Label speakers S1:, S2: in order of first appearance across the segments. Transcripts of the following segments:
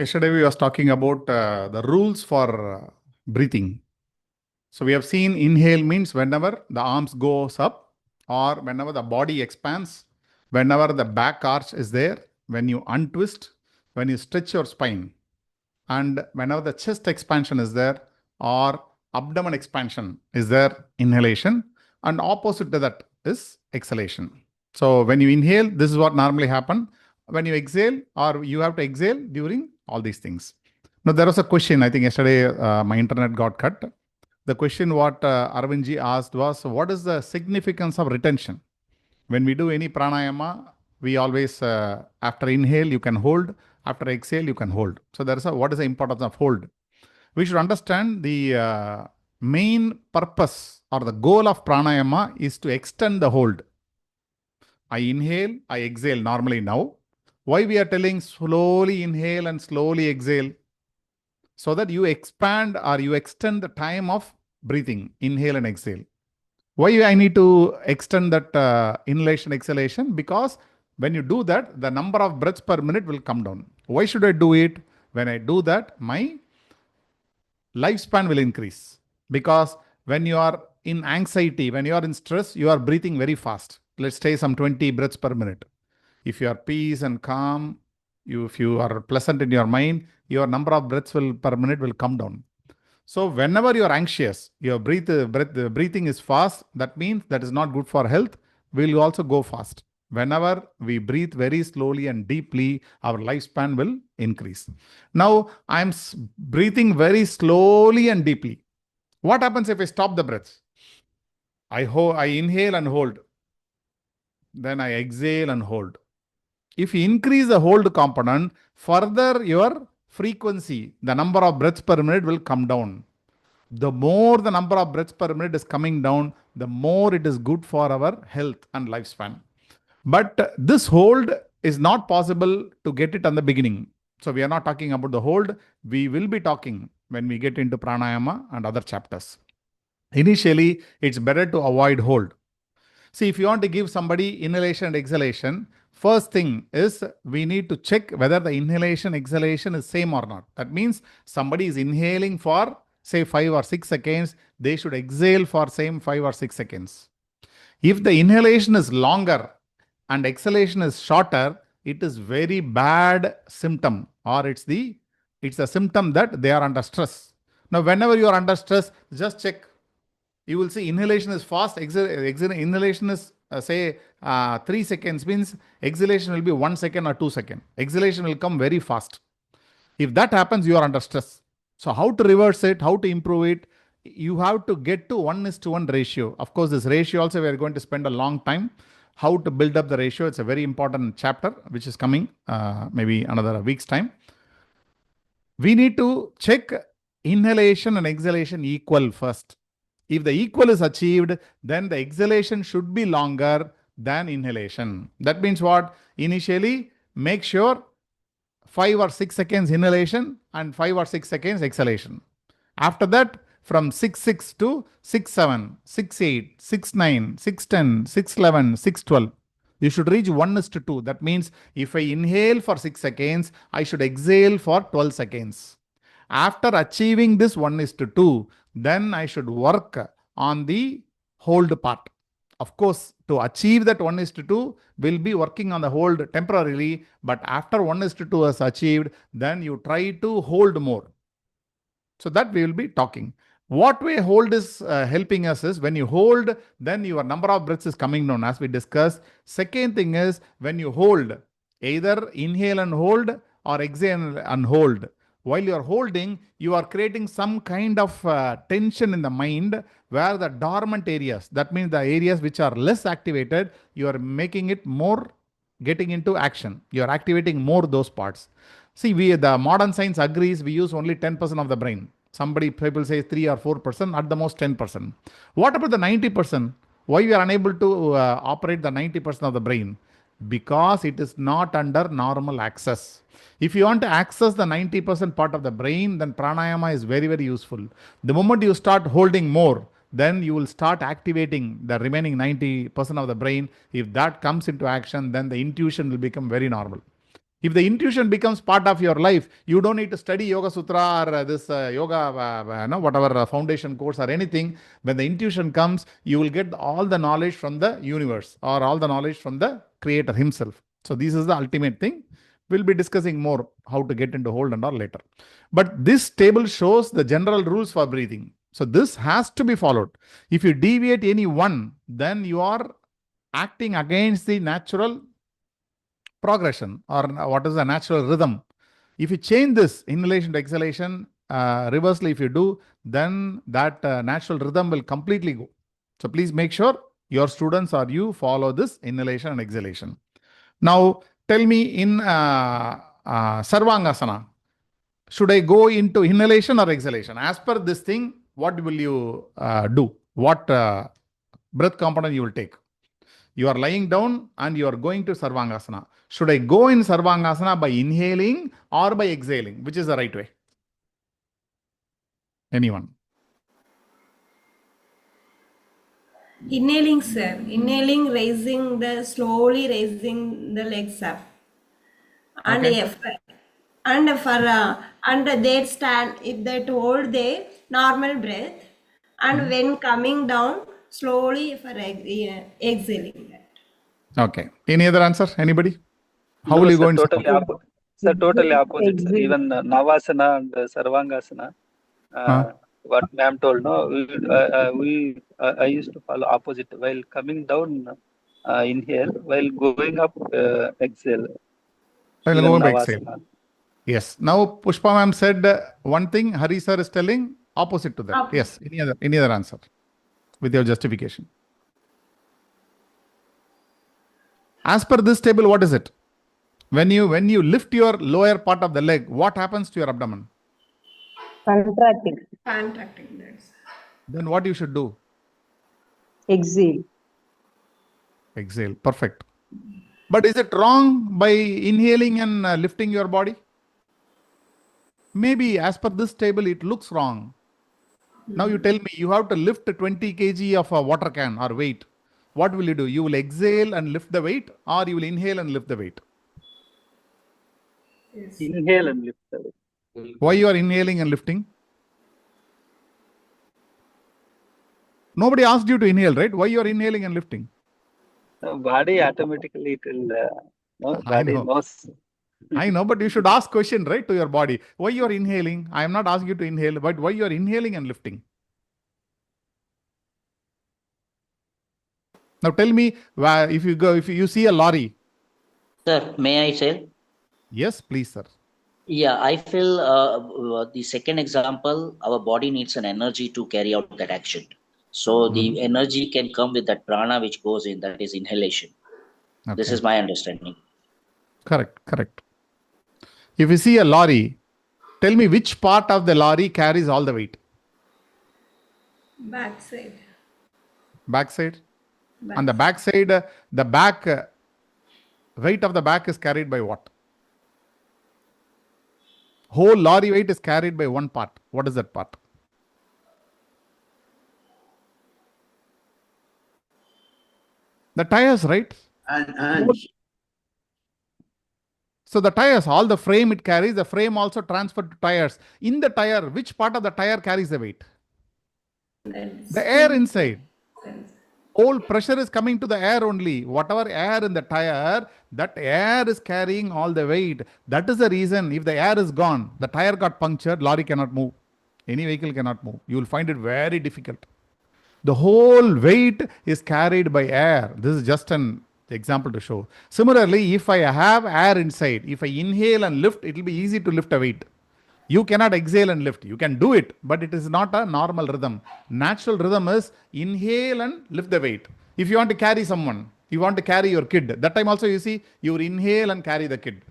S1: Yesterday we was talking about the rules for breathing. So we have seen inhale means whenever the arms goes up or whenever the body expands, whenever the back arch is there, when you untwist, when you stretch your spine, and whenever the chest expansion is there or abdomen expansion is there, inhalation, and opposite to that is exhalation. So when you inhale, this is what normally happen. When you exhale, or you have to exhale during all these things. Now there was a question, I think yesterday my internet got cut. The question what Arvindji asked was, what is the significance of retention? When we do any pranayama, we always, after inhale, you can hold. After exhale, you can hold. So there is what is the importance of hold? We should understand the main purpose or the goal of pranayama is to extend the hold. I inhale, I exhale normally now. Why we are telling slowly inhale and slowly exhale? So that you expand or you extend the time of breathing, inhale and exhale. Why I need to extend that inhalation, exhalation? Because when you do that, the number of breaths per minute will come down. Why should I do it? When I do that, my lifespan will increase. Because when you are in anxiety, when you are in stress, you are breathing very fast. Let's say some 20 breaths per minute. If you are peace and calm, if you are pleasant in your mind, your number of breaths per minute will come down. So whenever you are anxious, your breathing is fast. That means that is not good for health. Will also go fast. Whenever we breathe very slowly and deeply, our lifespan will increase. Now I'm breathing very slowly and deeply. What happens if I stop the breath? I inhale and hold. Then I exhale and hold. If you increase the hold component, further your frequency, the number of breaths per minute will come down. The more the number of breaths per minute is coming down, the more it is good for our health and lifespan. But this hold is not possible to get it on the beginning. So we are not talking about the hold. We will be talking when we get into pranayama and other chapters. Initially, it's better to avoid hold. See, if you want to give somebody inhalation and exhalation, first thing is we need to check whether the inhalation, exhalation is same or not. That means somebody is inhaling for say 5 or 6 seconds, they should exhale for same 5 or 6 seconds. If the inhalation is longer and exhalation is shorter, it is very bad symptom, or it's a symptom that they are under stress. Now, whenever you are under stress, just check. You will see inhalation is fast, inhalation is say 3 seconds, means exhalation will be 1 second or 2 seconds. Exhalation will come very fast. If that happens, you are under stress. So how to reverse it, how to improve it? You have to get to 1:1 ratio. Of course, this ratio also we are going to spend a long time. How to build up the ratio, it's a very important chapter which is coming maybe another week's time. We need to check inhalation and exhalation equal first. If the equal is achieved, then the exhalation should be longer than inhalation. That means what? Initially, make sure 5 or 6 seconds inhalation and 5 or 6 seconds exhalation. After that, from 6:6 to 6:7, 6:8, 6:9, 6:10, 6:11, 6:12. You should reach 1:2. That means if I inhale for 6 seconds, I should exhale for 12 seconds. After achieving this 1:2, then I should work on the hold part. Of course, to achieve that 1:2, we'll be working on the hold temporarily, but after 1:2 is achieved, then you try to hold more. So that we will be talking. What way hold is helping us is when you hold, then your number of breaths is coming down as we discussed. Second thing is when you hold, either inhale and hold or exhale and hold. While you are holding, you are creating some kind of tension in the mind where the dormant areas, that means the areas which are less activated, you are making it more getting into action. You are activating more those parts. See, the modern science agrees we use only 10% of the brain. People say 3 or 4%, at the most 10%. What about the 90%? Why we are unable to operate the 90% of the brain? Because it is not under normal access. If you want to access the 90% part of the brain, then pranayama is very, very useful. The moment you start holding more, then you will start activating the remaining 90% of the brain. If that comes into action, then the intuition will become very normal. If the intuition becomes part of your life, you don't need to study Yoga Sutra or this yoga, whatever foundation course or anything. When the intuition comes, you will get all the knowledge from the universe or all the knowledge from the creator himself. So this is the ultimate thing. We'll be discussing more how to get into hold and all later. But this table shows the general rules for breathing. So this has to be followed. If you deviate any one, then you are acting against the natural progression or what is the natural rhythm. If you change this inhalation to exhalation, reversely if you do, then that natural rhythm will completely go. So please make sure your students or you follow this inhalation and exhalation. Now tell me in Sarvangasana, should I go into inhalation or exhalation? As per this thing, what will you do? What breath component you will take? You are lying down and you are going to Sarvangasana. Should I go in Sarvangasana by inhaling or by exhaling? Which is the right way? Anyone?
S2: Inhaling, sir. Inhaling, slowly raising the legs up. And
S1: Okay.
S2: and they stand, if they hold their normal breath, and when coming down, slowly for exhaling that.
S1: Okay. Any other answer? Anybody? How
S3: No,
S1: will you
S3: sir,
S1: go in
S3: totally
S1: Sarvangasana?
S3: opposite. Sir, totally opposite, sir. Even Navasana and Sarvangasana, what ma'am told, no, I used to follow opposite. While coming down, inhale. While going up, exhale.
S1: I will
S3: Even
S1: go by exhale.
S3: Navasana.
S1: Yes. Now Pushpa ma'am said one thing, Hari sir is telling opposite to that.
S2: Opposite.
S1: Yes. Any other answer with your justification? As per this table, what is it? When you lift your lower part of the leg, what happens to your abdomen?
S4: Contracting.
S2: Contracting that.
S1: Then what you should do?
S4: Exhale.
S1: Exhale. Perfect. But is it wrong by inhaling and lifting your body? Maybe as per this table, it looks wrong. Now you tell me, you have to lift 20 kg of a water can or weight. What will you do? You will exhale and lift the weight, or you will inhale and lift the weight?
S2: Yes.
S3: Inhale and lift the weight.
S1: Why you are inhaling and lifting? Nobody asked you to inhale, right? Why you are inhaling and lifting?
S3: Body automatically it will, no, body knows.
S1: I know, but you should ask question, right, to your body. Why you are inhaling? I am not asking you to inhale, but why you are inhaling and lifting? Now tell me, if you see a lorry.
S5: Sir, may I say?
S1: Yes, please, sir.
S5: Yeah, I feel the second example, our body needs an energy to carry out that action. So the energy can come with that prana which goes in, that is inhalation. Okay. This is my understanding.
S1: Correct. If you see a lorry, tell me which part of the lorry carries all the weight?
S2: Backside.
S1: Backside? On the backside, the back weight of the back is carried by what? Whole lorry weight is carried by one part. What is that part? The tires, right?
S6: And
S1: so the tires, all the frame it carries, the frame also transferred to tires. In the tire, which part of the tire carries the weight? The air inside. All pressure is coming to the air only. Whatever air in the tire, that air is carrying all the weight. That is the reason if the air is gone, the tire got punctured, lorry cannot move. Any vehicle cannot move. You will find it very difficult. The whole weight is carried by air. This is just an example to show. Similarly, if I have air inside, if I inhale and lift, it will be easy to lift a weight. You cannot exhale and lift. You can do it, but it is not a normal rhythm. Natural rhythm is inhale and lift the weight. If you want to carry someone, you want to carry your kid, that time also you see, you inhale and carry the kid.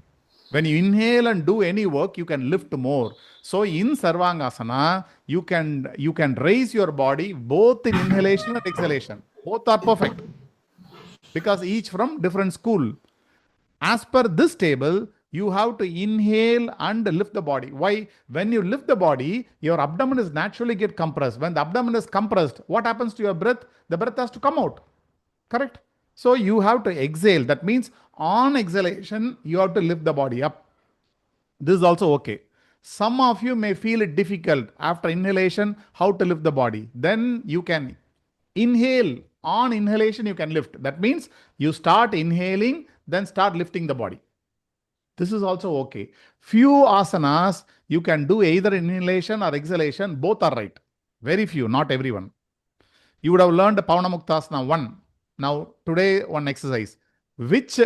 S1: When you inhale and do any work, you can lift more. So in Sarvangasana, you can raise your body both in inhalation and exhalation. Both are perfect because each from different school. As per this table, you have to inhale and lift the body. Why? When you lift the body, your abdomen is naturally get compressed. When the abdomen is compressed, what happens to your breath? The breath has to come out. Correct? So you have to exhale. That means on exhalation, you have to lift the body up. This is also okay. Some of you may feel it difficult after inhalation, how to lift the body. Then you can inhale. On inhalation, you can lift. That means you start inhaling, then start lifting the body. This is also okay. Few asanas, you can do either inhalation or exhalation. Both are right. Very few, not everyone. You would have learned Pavanamuktasana 1. Now, today, one exercise. Which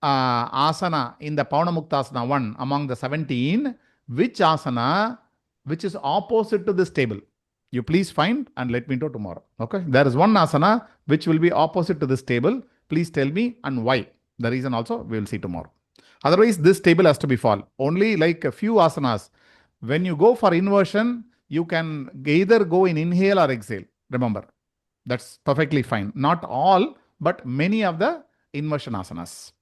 S1: asana in the Pavanamuktasana 1 among the 17, which asana which is opposite to this table? You please find and let me know tomorrow. Okay. There is one asana which will be opposite to this table. Please tell me and why. The reason also we will see tomorrow. Otherwise, this table has to be fall. Only like a few asanas. When you go for inversion, you can either go in inhale or exhale. Remember, that's perfectly fine. Not all, but many of the inversion asanas.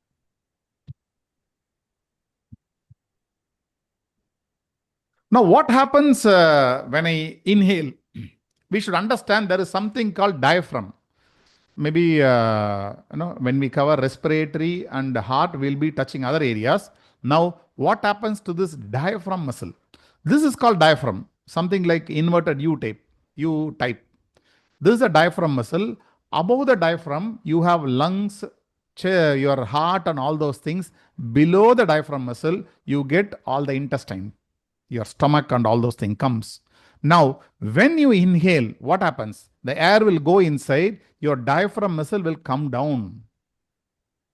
S1: Now, what happens when I inhale? We should understand there is something called diaphragm. Maybe when we cover respiratory and heart, we'll be touching other areas. Now, what happens to this diaphragm muscle? This is called diaphragm, something like inverted U type. This is a diaphragm muscle. Above the diaphragm, you have lungs, your heart, and all those things. Below the diaphragm muscle, you get all the intestine, your stomach, and all those things comes. Now, when you inhale, what happens? The air will go inside, your diaphragm muscle will come down.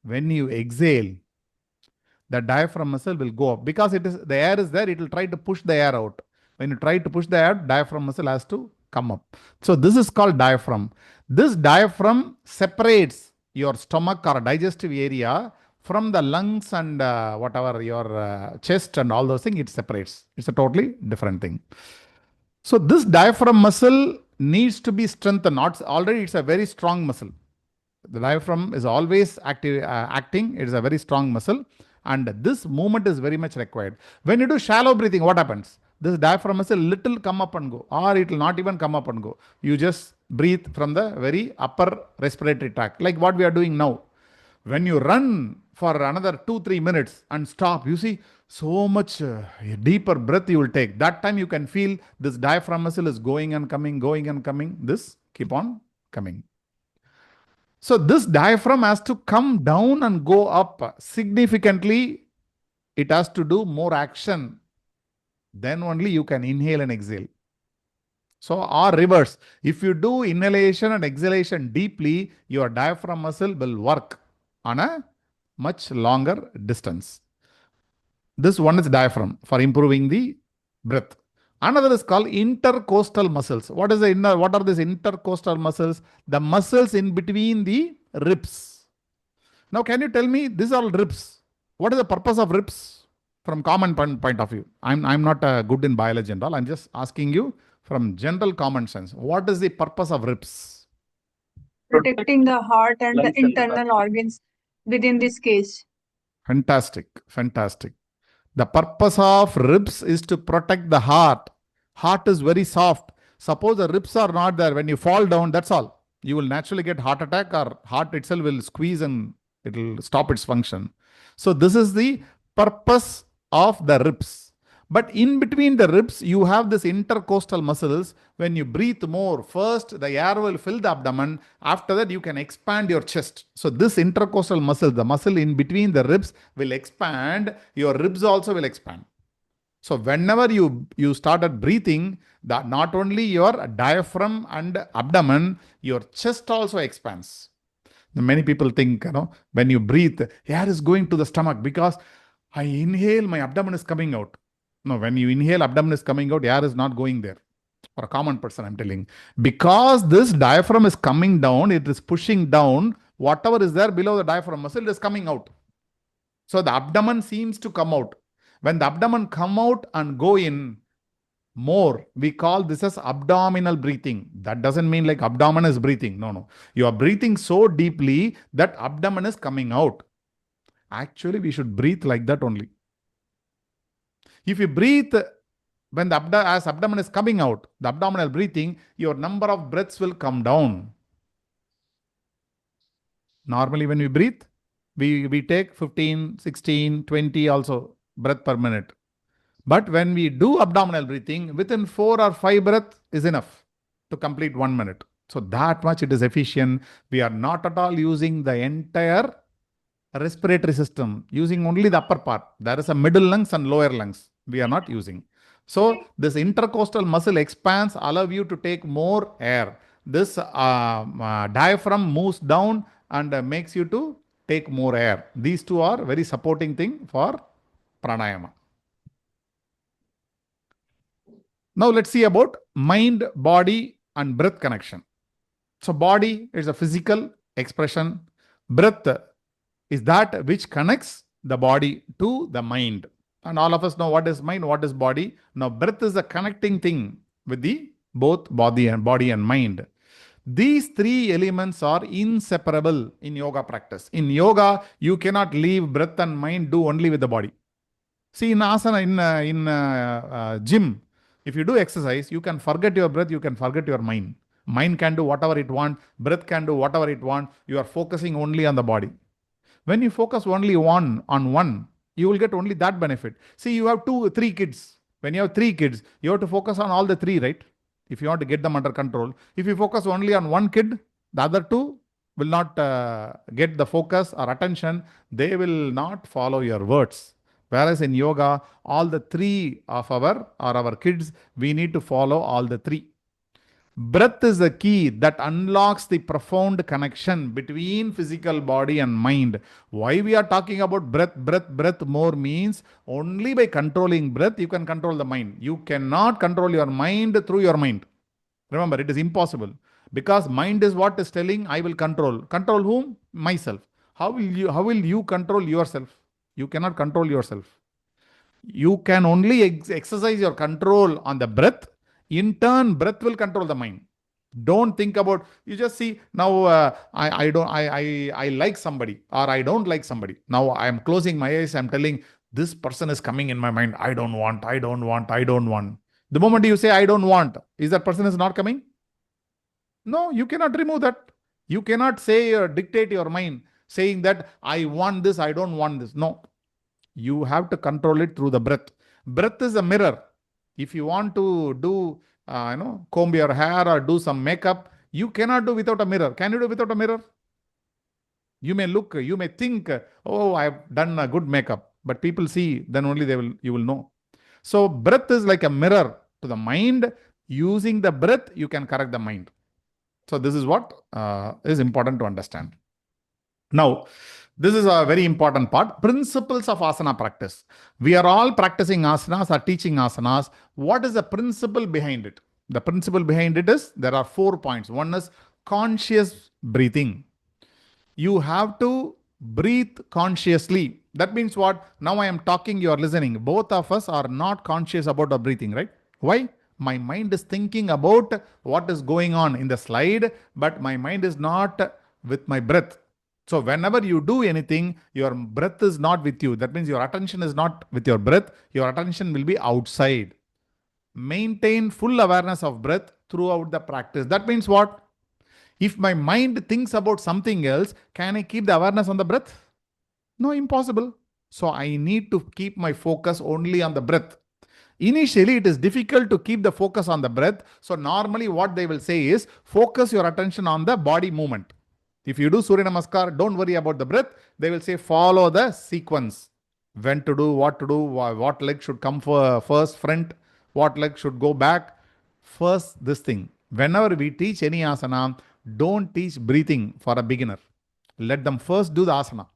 S1: When you exhale, the diaphragm muscle will go up because the air is there, it will try to push the air out. When you try to push the air, diaphragm muscle has to come up. So this is called diaphragm. This diaphragm separates your stomach or digestive area from the lungs and whatever your chest and all those things, it separates. It's a totally different thing. So this diaphragm muscle needs to be strengthened. Already it's a very strong muscle. The diaphragm is always acting. It is a very strong muscle. And this movement is very much required. When you do shallow breathing, what happens? This diaphragm muscle little come up and go, or it will not even come up and go. You just breathe from the very upper respiratory tract, like what we are doing now. When you run for another 2-3 minutes and stop, you see so much deeper breath you will take. That time you can feel this diaphragm muscle is going and coming, going and coming. This keep on coming. So this diaphragm has to come down and go up significantly. It has to do more action. Then only you can inhale and exhale. So, or reverse. If you do inhalation and exhalation deeply, your diaphragm muscle will work on a much longer distance. This one is diaphragm for improving the breath. Another is called intercostal muscles. What are these intercostal muscles? The muscles in between the ribs. Now, can you tell me, these are all ribs. What is the purpose of ribs from common point of view? I'm not good in biology and all. I'm just asking you from general common sense. What is the purpose of ribs?
S6: Protecting the heart and the
S3: Lungs and the
S6: internal organs within this case.
S1: Fantastic. Fantastic. The purpose of ribs is to protect the heart. Heart is very soft. Suppose the ribs are not there, when you fall down, that's all. You will naturally get heart attack, or heart itself will squeeze and it will stop its function. So this is the purpose of the ribs. But in between the ribs, you have this intercostal muscles. When you breathe more, first the air will fill the abdomen. After that, you can expand your chest. So this intercostal muscle, the muscle in between the ribs will expand. Your ribs also will expand. So whenever you started breathing, that not only your diaphragm and abdomen, your chest also expands. Many people think, when you breathe, air is going to the stomach because I inhale, my abdomen is coming out. No, when you inhale, abdomen is coming out, air is not going there. For a common person, I'm telling. Because this diaphragm is coming down, it is pushing down, whatever is there below the diaphragm muscle is coming out. So the abdomen seems to come out. When the abdomen come out and go in more, we call this as abdominal breathing. That doesn't mean like abdomen is breathing. No. You are breathing so deeply that abdomen is coming out. Actually, we should breathe like that only. If you breathe when as abdomen is coming out, the abdominal breathing, your number of breaths will come down. Normally when we breathe, we take 15, 16, 20 also breath per minute. But when we do abdominal breathing, within 4 or 5 breaths is enough to complete 1 minute. So that much it is efficient. We are not at all using the entire respiratory system, using only the upper part. There is a middle lungs and lower lungs. We are not using. So this intercostal muscle expands, allow you to take more air. This diaphragm moves down and makes you to take more air. These two are very supporting thing for pranayama. Now let's see about mind, body and breath connection. So body is a physical expression. Breath is that which connects the body to the mind. And all of us know what is mind, what is body. Now breath is a connecting thing with the both body and mind. These three elements are inseparable in yoga practice. In yoga, you cannot leave breath and mind, do only with the body. See, in asana, in gym, if you do exercise, you can forget your breath, you can forget your mind. Mind can do whatever it wants, breath can do whatever it wants. You are focusing only on the body. When you focus only on one, you will get only that benefit. See, you have 3 kids. When you have 3 kids, you have to focus on all the 3, right? If you want to get them under control. If you focus only on one kid, the other 2 will not get the focus or attention. They will not follow your words. Whereas in yoga, all the 3 of our kids, we need to follow all the 3. Breath is the key that unlocks the profound connection between physical body and mind. Why we are talking about breath more means only by controlling breath, you can control the mind. You cannot control your mind through your mind. Remember, it is impossible. Because mind is what is telling, I will control. Control whom? Myself. How will you control yourself? You cannot control yourself. You can only exercise your control on the breath. In turn, breath will control the mind. Don't think about, you just see, now I like somebody or I don't like somebody. Now I am closing my eyes, I'm telling, this person is coming in my mind. I don't want. The moment you say, I don't want, is that person is not coming? No, you cannot remove that. You cannot say or dictate your mind saying that I want this, I don't want this. No. You have to control it through the breath. Breath is a mirror. If you want to do, comb your hair or do some makeup, you cannot do without a mirror. Can you do without a mirror? You may think, oh, I have done a good makeup. But people see, then only you will know. So breath is like a mirror to the mind. Using the breath, you can correct the mind. So this is what is important to understand. Now, this is a very important part. Principles of asana practice. We are all practicing asanas or teaching asanas. What is the principle behind it? The principle behind it is, there are 4 points. One is conscious breathing. You have to breathe consciously. That means what? Now I am talking, you are listening. Both of us are not conscious about our breathing, right? Why? My mind is thinking about what is going on in the slide, but my mind is not with my breath. So whenever you do anything, your breath is not with you. That means your attention is not with your breath. Your attention will be outside. Maintain full awareness of breath throughout the practice. That means what? If my mind thinks about something else, can I keep the awareness on the breath? No, impossible. So I need to keep my focus only on the breath. Initially, it is difficult to keep the focus on the breath. So normally what they will say is, focus your attention on the body movement. If you do Surya Namaskar, don't worry about the breath. They will say, follow the sequence. When to do, what leg should come first, front, what leg should go back. First, this thing. Whenever we teach any asana, don't teach breathing for a beginner. Let them first do the asana.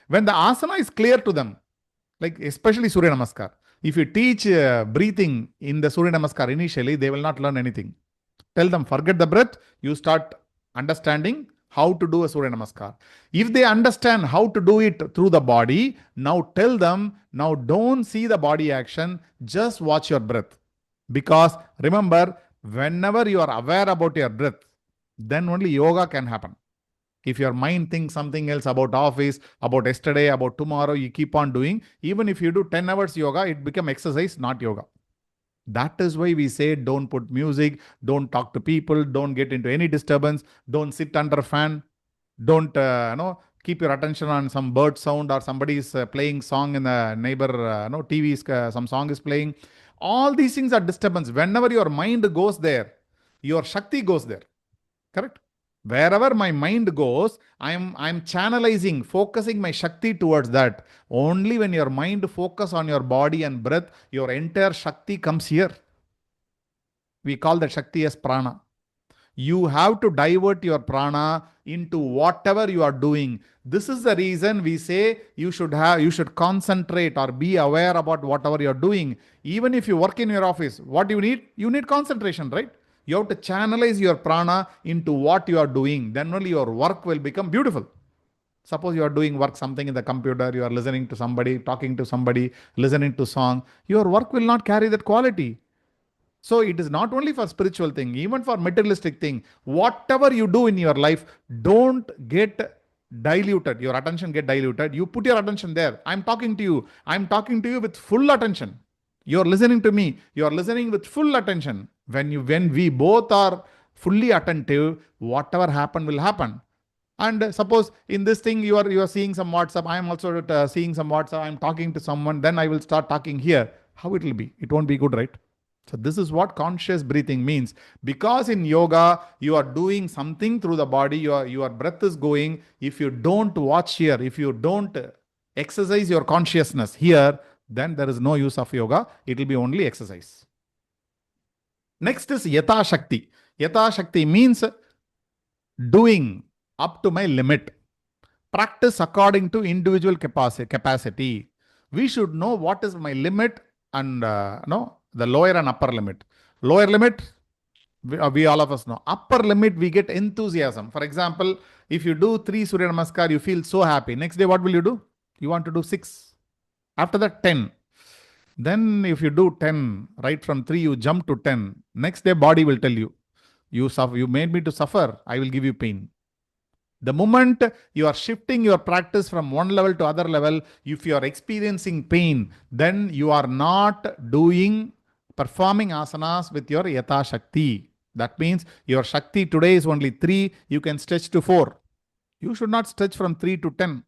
S1: When the asana is clear to them, like especially Surya Namaskar, if you teach breathing in the Surya Namaskar initially, they will not learn anything. Tell them, forget the breath, you start understanding how to do a Surya Namaskar. If they understand how to do it through the body, now tell them, now don't see the body action, just watch your breath. Because remember, whenever you are aware about your breath, then only yoga can happen. If your mind thinks something else about office, about yesterday, about tomorrow, you keep on doing. Even if you do 10 hours yoga, it becomes exercise, not yoga. That is why we say don't put music, don't talk to people, don't get into any disturbance, don't sit under a fan. Don't keep your attention on some bird sound or somebody is playing song in the neighbor TV is, some song is playing. All these things are disturbance. Whenever your mind goes there, your Shakti goes there. Correct? Wherever my mind goes, I'm channelizing, focusing my Shakti towards that. Only when your mind focus on your body and breath, your entire Shakti comes here. We call that Shakti as prana. You have to divert your prana into whatever you are doing. This is the reason we say you should concentrate or be aware about whatever you are doing. Even if you work in your office, what you need? You need concentration, right? You have to channelize your prana into what you are doing. Then only your work will become beautiful. Suppose you are doing work, something in the computer, you are listening to somebody, talking to somebody, listening to song. Your work will not carry that quality. So it is not only for spiritual thing, even for materialistic thing. Whatever you do in your life, don't get diluted. Your attention get diluted. You put your attention there. I'm talking to you. I'm talking to you with full attention. You're listening to me. You're listening with full attention. When we both are fully attentive, whatever happen will happen. And suppose in this thing you are seeing some WhatsApp. I am also seeing some WhatsApp. I'm talking to someone. Then I will start talking here. How it will be? It won't be good, right? So this is what conscious breathing means. Because in yoga, you are doing something through the body, your breath is going. If you don't watch here, if you don't exercise your consciousness here, then there is no use of yoga. It will be only exercise. Next is Yata Shakti. Yata Shakti means doing up to my limit. Practice according to individual capacity. We should know what is my limit and the lower and upper limit. Lower limit, we all of us know. Upper limit, we get enthusiasm. For example, if you do 3 Surya Namaskar, you feel so happy. Next day, what will you do? You want to do 6. After that, 10. Then if you do 10, right from 3, you jump to 10. Next day, body will tell you, you made me to suffer. I will give you pain. The moment you are shifting your practice from one level to other level, if you are experiencing pain, then you are not performing asanas with your Yata Shakti. That means your Shakti today is only 3, you can stretch to 4. You should not stretch from 3 to 10.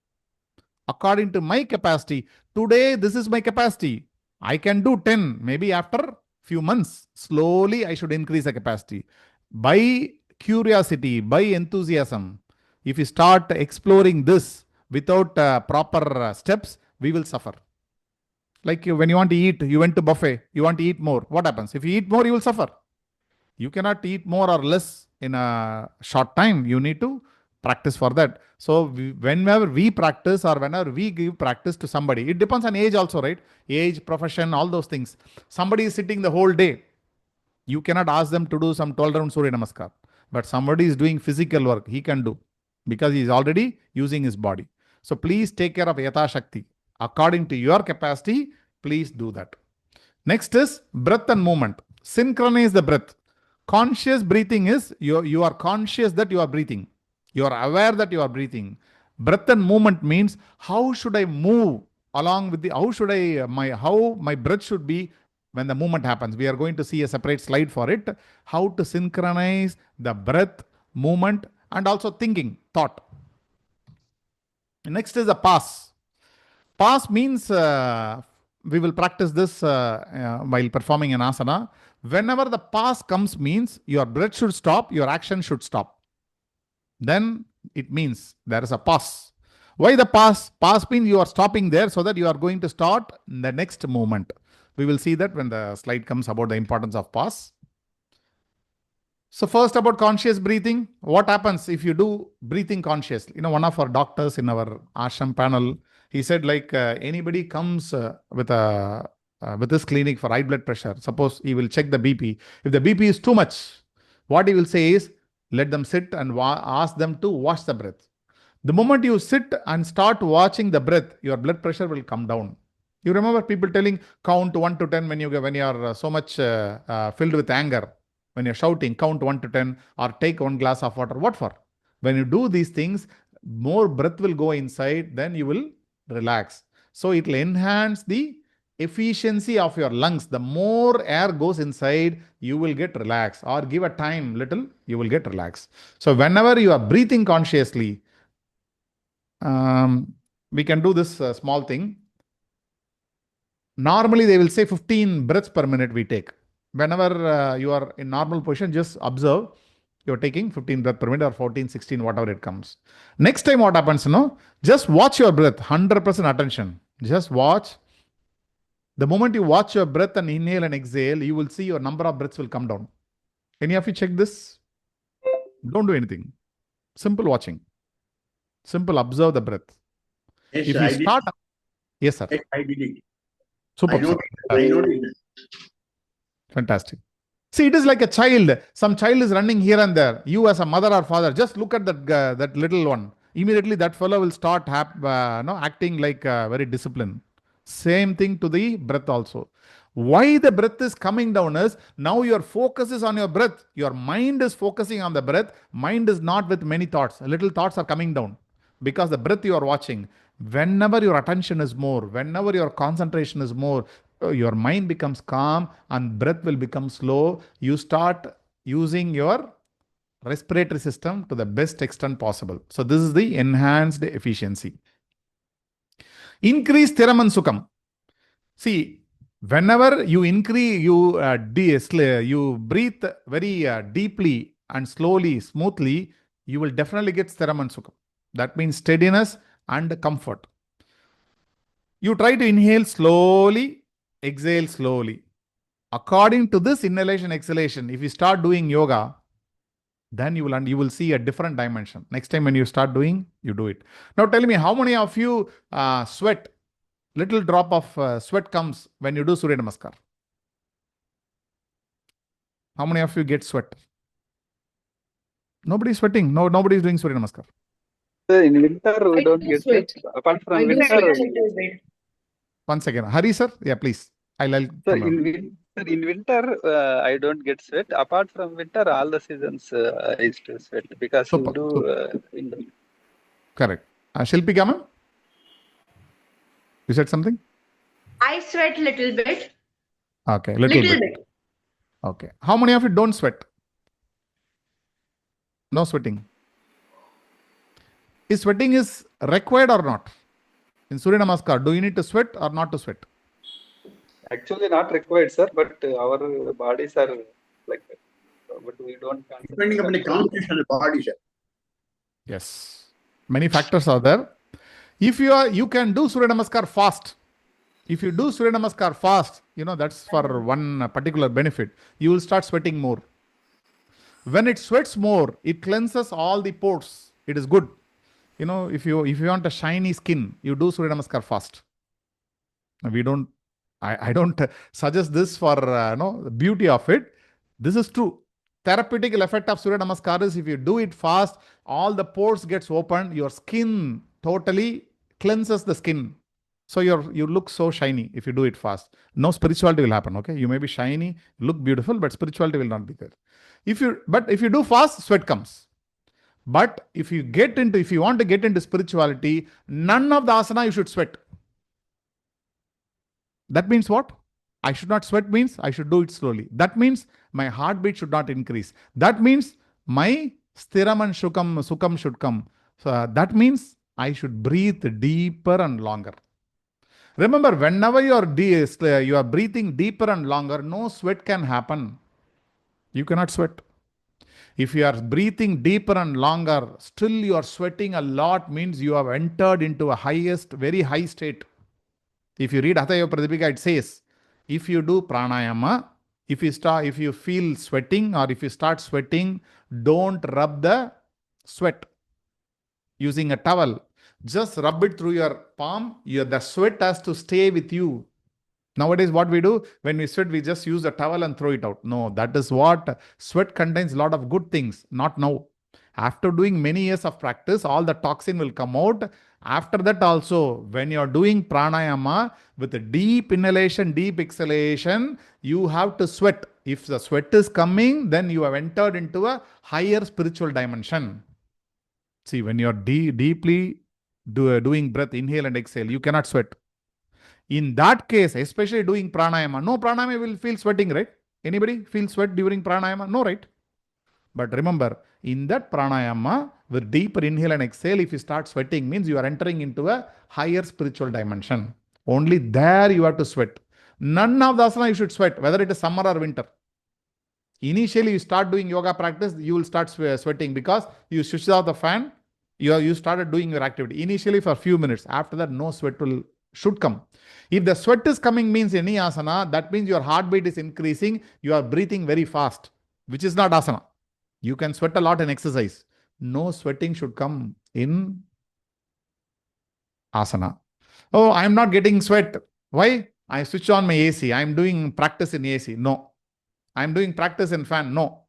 S1: According to my capacity, today this is my capacity. I can do 10, maybe after few months. Slowly I should increase the capacity. By curiosity, by enthusiasm, if you start exploring this without proper steps, we will suffer. Like when you want to eat, you went to buffet, you want to eat more. What happens? If you eat more, you will suffer. You cannot eat more or less in a short time. You need to practice for that. So whenever we practice or whenever we give practice to somebody, it depends on age also, right? Age, profession, all those things. Somebody is sitting the whole day. You cannot ask them to do some 12 round Surya Namaskar. But somebody is doing physical work, he can do because he is already using his body. So please take care of Yata Shakti. According to your capacity, please do that. Next is breath and movement. Synchronize the breath. Conscious breathing is you are conscious that you are breathing. You are aware that you are breathing. Breath and movement means how should I move along with how my breath should be when the movement happens. We are going to see a separate slide for it. How to synchronize the breath, movement, and also thinking, thought. Next is the pause. Pause means we will practice this while performing an asana. Whenever the pause comes means your breath should stop, your action should stop. Then it means there is a pause. Why the pause? Pause means you are stopping there so that you are going to start the next movement. We will see that when the slide comes about the importance of pause. So first about conscious breathing. What happens if you do breathing consciously? One of our doctors in our ashram panel, he said like anybody comes with this clinic for high blood pressure. Suppose he will check the BP. If the BP is too much, what he will say is, let them sit and ask them to watch the breath. The moment you sit and start watching the breath, your blood pressure will come down. You remember people telling count 1 to 10 when you are so much filled with anger. When you're shouting, count 1 to 10 or take 1 glass of water. What for? When you do these things, more breath will go inside, then you will relax. So it will enhance the efficiency of your lungs. The more air goes inside, you will get relaxed, or give a time little, you will get relaxed. So whenever you are breathing consciously, We can do this small thing. Normally, they will say 15 breaths per minute we take. Whenever you are in normal position, just observe you're taking 15 breaths per minute or 14, 16, whatever it comes. Next time what happens, just watch your breath, 100% attention. Just watch. The moment you watch your breath and inhale and exhale, you will see your number of breaths will come down. Any of you check this? Don't do anything. Simple watching. Simple observe the breath.
S7: Yes,
S1: If
S7: sir,
S1: you
S7: I did.
S1: start, yes, sir.
S7: Yes, I did it.
S1: Super.
S7: I noticed.
S1: Fantastic. See, it is like a child. Some child is running here and there. You as a mother or father, just look at that little one. Immediately that fellow will start acting like very disciplined. Same thing to the breath also. Why the breath is coming down is, now your focus is on your breath. Your mind is focusing on the breath. Mind is not with many thoughts. Little thoughts are coming down because the breath you are watching. Whenever your attention is more, whenever your concentration is more, your mind becomes calm and breath will become slow. You start using your respiratory system to the best extent possible. So this is the enhanced efficiency. Increase Thiram and Sukham. See, whenever you increase, you breathe very deeply and slowly, smoothly, you will definitely get Thiram and Sukham. That means steadiness and comfort. You try to inhale slowly, exhale slowly. According to this inhalation, exhalation, if you start doing yoga, then you will see a different dimension. Next time when you start doing, you do it. Now tell me, how many of you sweat? Little drop of sweat comes when you do Surya Namaskar. How many of you get sweat? Nobody is sweating. No, nobody is doing Surya Namaskar.
S3: In winter, we don't get sweat. Apart from winter,
S1: One second. Hari sir, yeah, please. I'll
S3: sir, in winter, I don't get sweat. Apart from winter, all the seasons I used to sweat because
S1: Super,
S3: you do indoor.
S1: Correct. Shilpika ma'am? You said something?
S2: I sweat little bit.
S1: Okay, little bit. Okay. How many of you don't sweat? No sweating. Is sweating is required or not? In Surya Namaskar, do you need to sweat or not to sweat?
S3: Actually, not required, sir, but our bodies are like that. But we don't.
S7: Depending upon the constitution of the body, sir.
S1: Yes. Many factors are there. If you can do Surya Namaskar fast. If you do Surya Namaskar fast, that's for one particular benefit. You will start sweating more. When it sweats more, it cleanses all the pores. It is good. If you want a shiny skin, you do Surya Namaskar fast. I don't suggest this for the beauty of it. This is true. Therapeutic effect of Surya Namaskar is, if you do it fast, all the pores gets open. Your skin totally cleanses the skin. So you look so shiny if you do it fast. No spirituality will happen. Okay, you may be shiny, look beautiful, but spirituality will not be there. If you do fast, sweat comes. But if you want to get into spirituality, none of the asana you should sweat. That means what? I should not sweat means I should do it slowly. That means my heartbeat should not increase. That means my stiram and sukham should come. So that means I should breathe deeper and longer. Remember, whenever you are breathing deeper and longer, no sweat can happen. You cannot sweat. If you are breathing deeper and longer, still you are sweating a lot, means you have entered into a very high state. If you read Hatha Yoga Pradipika, it says, if you do pranayama, if you feel sweating or if you start sweating, don't rub the sweat using a towel. Just rub it through your palm. The sweat has to stay with you. Nowadays, what we do, when we sweat, we just use a towel and throw it out. No, that is what sweat contains, a lot of good things. Not now. After doing many years of practice, all the toxin will come out. After that also, when you're doing pranayama with a deep inhalation, deep exhalation, you have to sweat. If the sweat is coming, then you have entered into a higher spiritual dimension. See, when you're deeply doing breath, inhale and exhale, you cannot sweat. In that case, especially doing pranayama, no pranayama will feel sweating, right? Anybody feel sweat during pranayama? No, right? But remember, in that pranayama, With deeper inhale and exhale, if you start sweating, means you are entering into a higher spiritual dimension. Only there you have to sweat. None of the asana you should sweat, whether it is summer or winter. Initially, you start doing yoga practice, you will start sweating because you switch off the fan, you started doing your activity. Initially for a few minutes. After that, no sweat should come. If the sweat is coming means any asana, that means your heartbeat is increasing, you are breathing very fast, which is not asana. You can sweat a lot in exercise. No sweating should come in asana. Oh, I am not getting sweat. Why? I switch on my AC. I am doing practice in AC. No. I am doing practice in fan. No.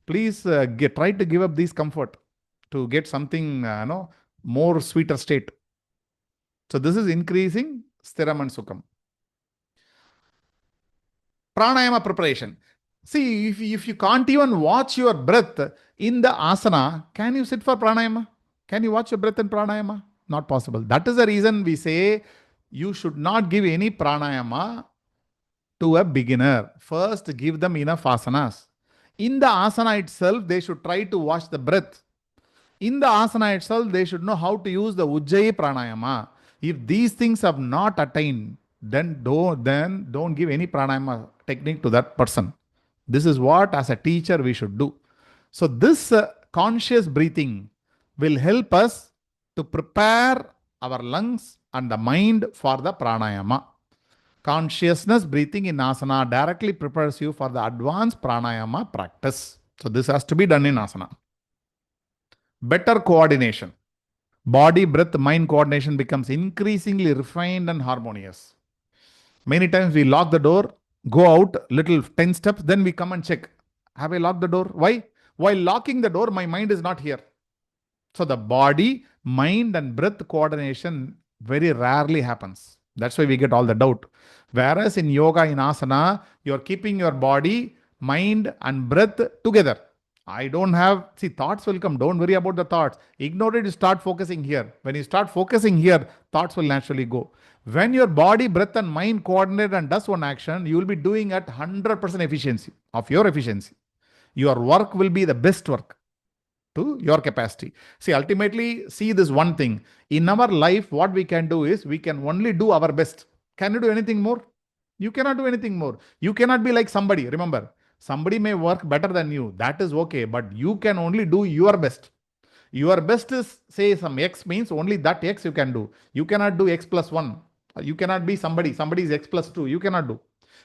S1: Please try to give up this comfort to get something more sweeter state. So this is increasing stiram and sukham. Pranayama preparation. See, if you can't even watch your breath in the asana, can you sit for pranayama? Can you watch your breath in pranayama? Not possible. That is the reason we say you should not give any pranayama to a beginner. First, give them enough asanas. In the asana itself, they should try to watch the breath. In the asana itself, they should know how to use the Ujjayi pranayama. If these things have not attained, then don't give any pranayama technique to that person. This is what, as a teacher, we should do. So this conscious breathing will help us to prepare our lungs and the mind for the pranayama. Consciousness breathing in asana directly prepares you for the advanced pranayama practice. So this has to be done in asana. Better coordination. Body, breath, mind coordination becomes increasingly refined and harmonious. Many times we lock the door, go out little 10 steps, then we come and check. Have I locked the door? Why? While locking the door, my mind is not here. So the body, mind and breath coordination very rarely happens. That's why we get all the doubt. Whereas in yoga, in asana, you're keeping your body, mind and breath together. Thoughts will come. Don't worry about the thoughts. Ignore it, start focusing here. When you start focusing here, thoughts will naturally go. When your body, breath and mind coordinate and does one action, you will be doing at 100% efficiency of your efficiency. Your work will be the best work to your capacity. See, ultimately, see this one thing. In our life, what we can do is, we can only do our best. Can you do anything more? You cannot do anything more. You cannot be like somebody. Remember, somebody may work better than you. That is okay. But you can only do your best. Your best is, say, some X means only that X you can do. You cannot do X plus 1. You cannot be somebody. Somebody is X plus 2. You cannot do.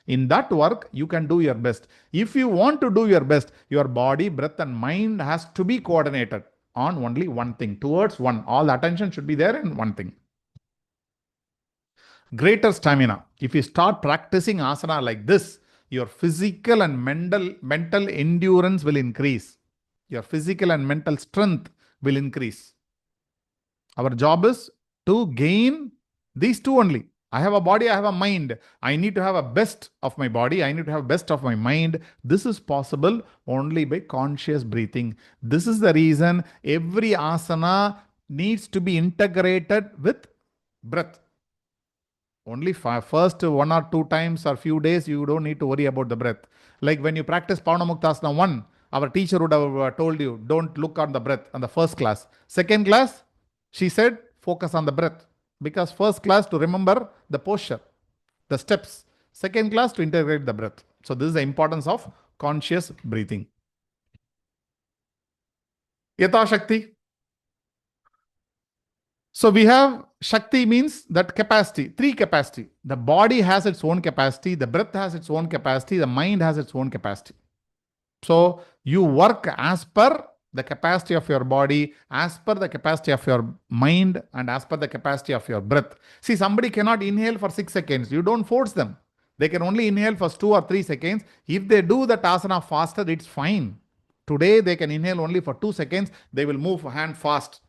S1: In that work, you can do your best. If you want to do your best, your body, breath and mind has to be coordinated on only one thing, towards one. All the attention should be there in one thing. Greater stamina. If you start practicing asana like this, your physical and mental endurance will increase. Your physical and mental strength will increase. Our job is to gain these two only. I have a body, I have a mind. I need to have a best of my body. I need to have best of my mind. This is possible only by conscious breathing. This is the reason every asana needs to be integrated with breath. Only first 1 or 2 times or few days, you don't need to worry about the breath. Like when you practice Pavanamuktasana 1, our teacher would have told you, don't look on the breath on the first class. Second class, she said, focus on the breath. Because first class to remember the posture, the steps. Second class to integrate the breath. So this is the importance of conscious breathing. Yata Shakti. So we have Shakti means that capacity, 3 capacity. The body has its own capacity, the breath has its own capacity, the mind has its own capacity. So you work as per the capacity of your body, as per the capacity of your mind, and as per the capacity of your breath. See, somebody cannot inhale for 6 seconds. You don't force them. They can only inhale for 2 or 3 seconds. If they do that asana faster, it's fine. Today, they can inhale only for 2 seconds. They will move hand fast,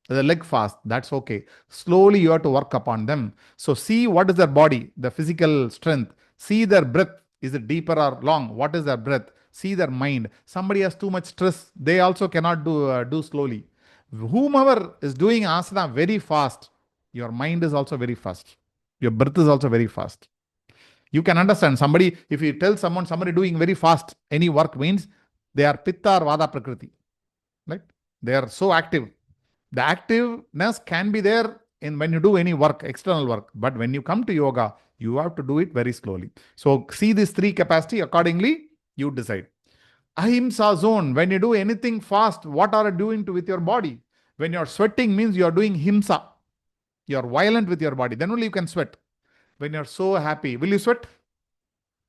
S1: the leg fast. That's okay. Slowly, you have to work upon them. So see what is their body, the physical strength. See their breath. Is it deeper or long? What is their breath? See their mind. Somebody has too much stress. They also cannot do slowly. Whomever is doing asana very fast, your mind is also very fast. Your breath is also very fast. You can understand somebody, if you tell somebody doing very fast, any work means they are pitta or vada prakriti. Right? They are so active. The activeness can be there in when you do any work, external work. But when you come to yoga, you have to do it very slowly. So see these three capacity, accordingly, you decide. Ahimsa zone, when you do anything fast, what are you doing with your body? When you're sweating means you're doing himsa. You're violent with your body. Then only you can sweat. When you're so happy, will you sweat?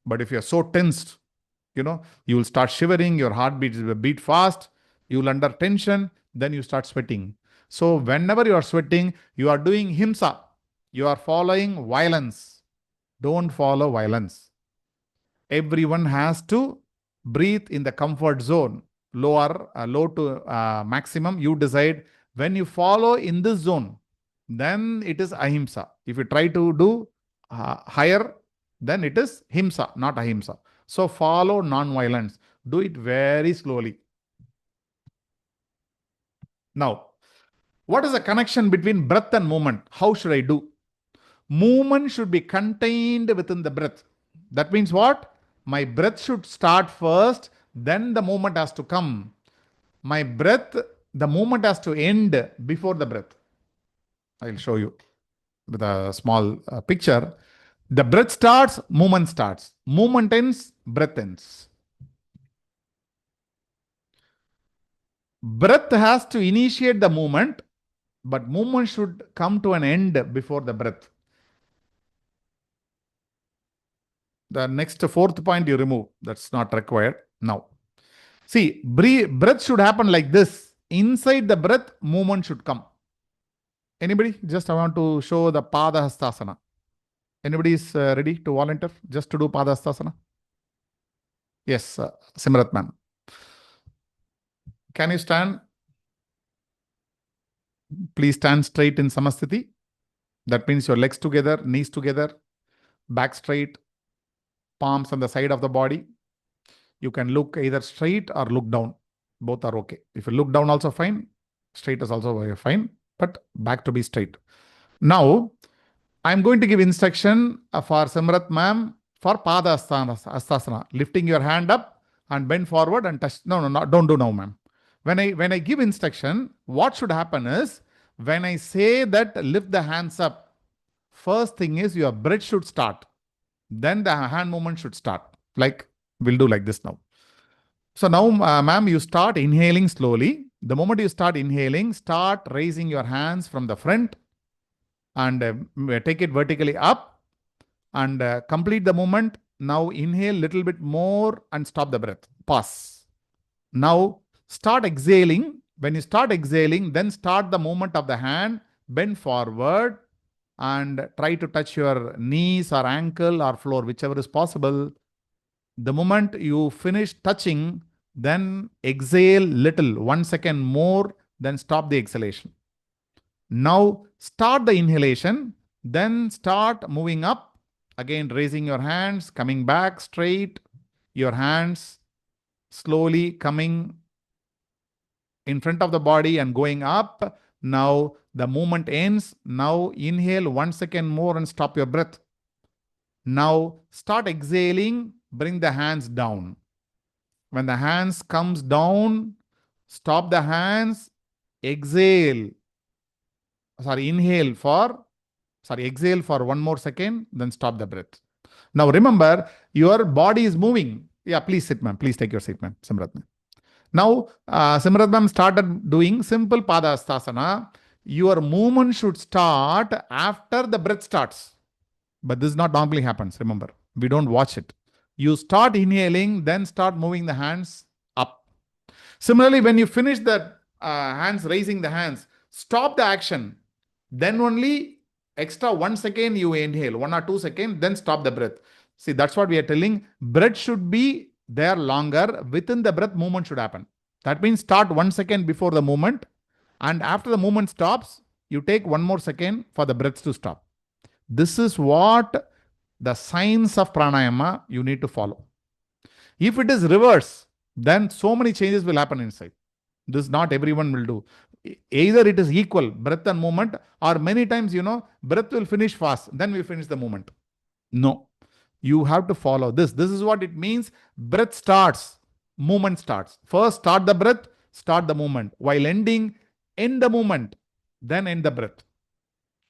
S1: But if you're so tensed, you will start shivering, your heartbeat will beat fast, you will under tension, then you start sweating. So whenever you are sweating, you are doing himsa. You are following violence. Don't follow violence. Everyone has to breathe in the comfort zone. Low to maximum, you decide. When you follow in this zone, then it is ahimsa. If you try to do higher, then it is himsa, not ahimsa. So follow non-violence. Do it very slowly. Now, what is the connection between breath and movement? How should I do? Movement should be contained within the breath. That means what? My breath should start first, then the movement has to come. My breath, the movement has to end before the breath. I'll show you with a small picture. The breath starts, movement starts. Movement ends, breath ends. Breath has to initiate the movement, but movement should come to an end before the breath. The next fourth point you remove. That's not required now. See, breath should happen like this. Inside the breath, movement should come. Anybody? Just I want to show the Pada Hastasana. Anybody is ready to volunteer just to do Pada Hastasana? Yes, Simrat ma'am. Can you stand? Please stand straight in Samasthiti. That means your legs together, knees together, back straight, palms on the side of the body. You can look either straight or look down. Both are okay. If you look down also fine. Straight is also fine. But back to be straight. Now, I'm going to give instruction for Simrat ma'am for Pada Hastasana. Lifting your hand up and bend forward and touch. No, don't do now, ma'am. When I give instruction, what should happen is, when I say that lift the hands up, first thing is your breath should start. Then the hand movement should start. Like, we'll do like this now. So now, ma'am, you start inhaling slowly. The moment you start inhaling, start raising your hands from the front and take it vertically up and complete the movement. Now inhale little bit more and stop the breath. Pause. Now start exhaling. When you start exhaling, then start the movement of the hand, bend forward and try to touch your knees or ankle or floor, whichever is possible. The moment you finish touching, then exhale little, 1 second more, then stop the exhalation. Now start the inhalation, then start moving up. Again, raising your hands, coming back straight, your hands slowly coming in front of the body and going up. Now the movement ends. Now inhale 1 second more and stop your breath. Now start exhaling, bring the hands down. When the hands comes down, stop the hands, exhale for 1 more second, then stop the breath. Now remember, your body is moving. Yeah, please sit, ma'am. Please take your seat, ma'am. Simrat ma'am. Now, Simrat ma'am started doing simple Pada Hastasana. Your movement should start after the breath starts. But this not normally happens, remember. We don't watch it. You start inhaling, then start moving the hands up. Similarly, when you finish the hands, raising the hands, stop the action. Then only extra 1 second you inhale, 1 or 2 seconds, then stop the breath. See, that's what we are telling. Breath should be there longer. Within the breath, movement should happen. That means start 1 second before the movement. And after the movement stops, you take 1 more second for the breath to stop. This is what the science of pranayama you need to follow. If it is reverse, then so many changes will happen inside. This not everyone will do. Either it is equal, breath and movement, or many times, breath will finish fast, then we finish the movement. No. You have to follow this. This is what it means. Breath starts, movement starts. First start the breath, start the movement. While ending, end the movement, then end the breath.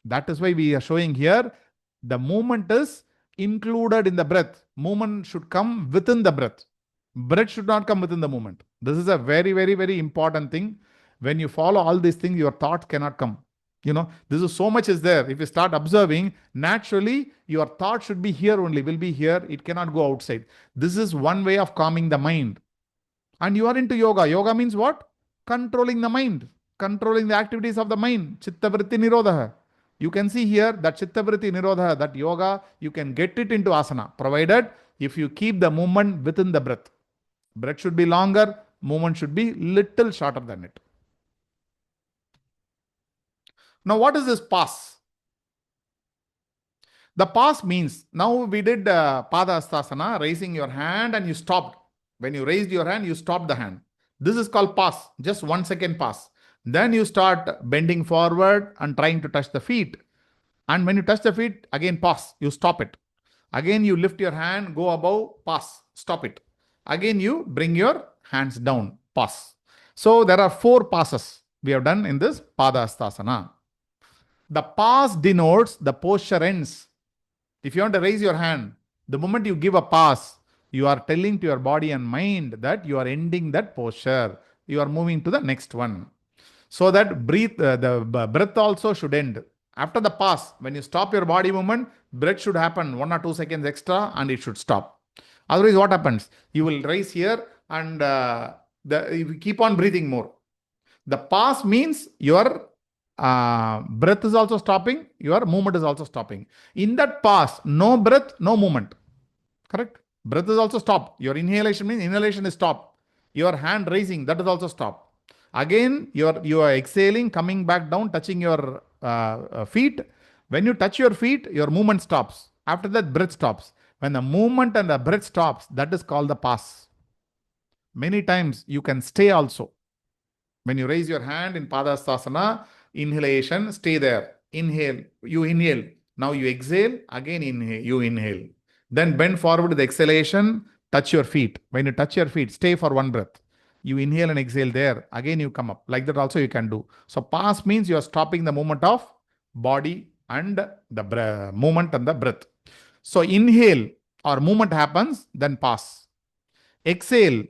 S1: That is why we are showing here the movement is included in the breath. Movement should come within the breath. Breath should not come within the movement. This is a very, very, very important thing. When you follow all these things, your thoughts cannot come. This is so much is there. If you start observing, naturally, your thought should be here only, will be here. It cannot go outside. This is one way of calming the mind. And you are into yoga. Yoga means what? Controlling the mind, controlling the activities of the mind. Chitta vritti nirodha. You can see here that chitta vritti nirodha, that yoga, you can get it into asana, provided if you keep the movement within the breath. Breath should be longer, movement should be little shorter than it. Now, what is this pass? The pass means, now we did Pada Hastasana, raising your hand and you stopped. When you raised your hand, you stopped the hand. This is called pass, just 1 second pass. Then you start bending forward and trying to touch the feet. And when you touch the feet, again pass, you stop it. Again, you lift your hand, go above, pass, stop it. Again, you bring your hands down, pass. So there are 4 passes we have done in this Pada Hastasana. The pass denotes the posture ends. If you want to raise your hand, the moment you give a pass, you are telling to your body and mind that you are ending that posture. You are moving to the next one. So that the breath also should end. After the pass, when you stop your body movement, breath should happen 1 or 2 seconds extra and it should stop. Otherwise, what happens? You will raise here and you keep on breathing more. The pass means your breath is also stopping, your movement is also stopping. In that pass, no breath, no movement. Correct? Breath is also stopped. Your inhalation means inhalation is stopped. Your hand raising, that is also stopped. Again, you are exhaling, coming back down, touching your feet. When you touch your feet, your movement stops. After that, breath stops. When the movement and the breath stops, that is called the pass. Many times you can stay also. When you raise your hand in Padastasana, inhalation, stay there. Inhale, you inhale. Now you exhale, again inhale, you inhale. Then bend forward with exhalation, touch your feet. When you touch your feet, stay for 1 breath. You inhale and exhale there. Again you come up. Like that also you can do. So pass means you are stopping the movement of body and the movement and the breath. So inhale or movement happens, then pass. Exhale.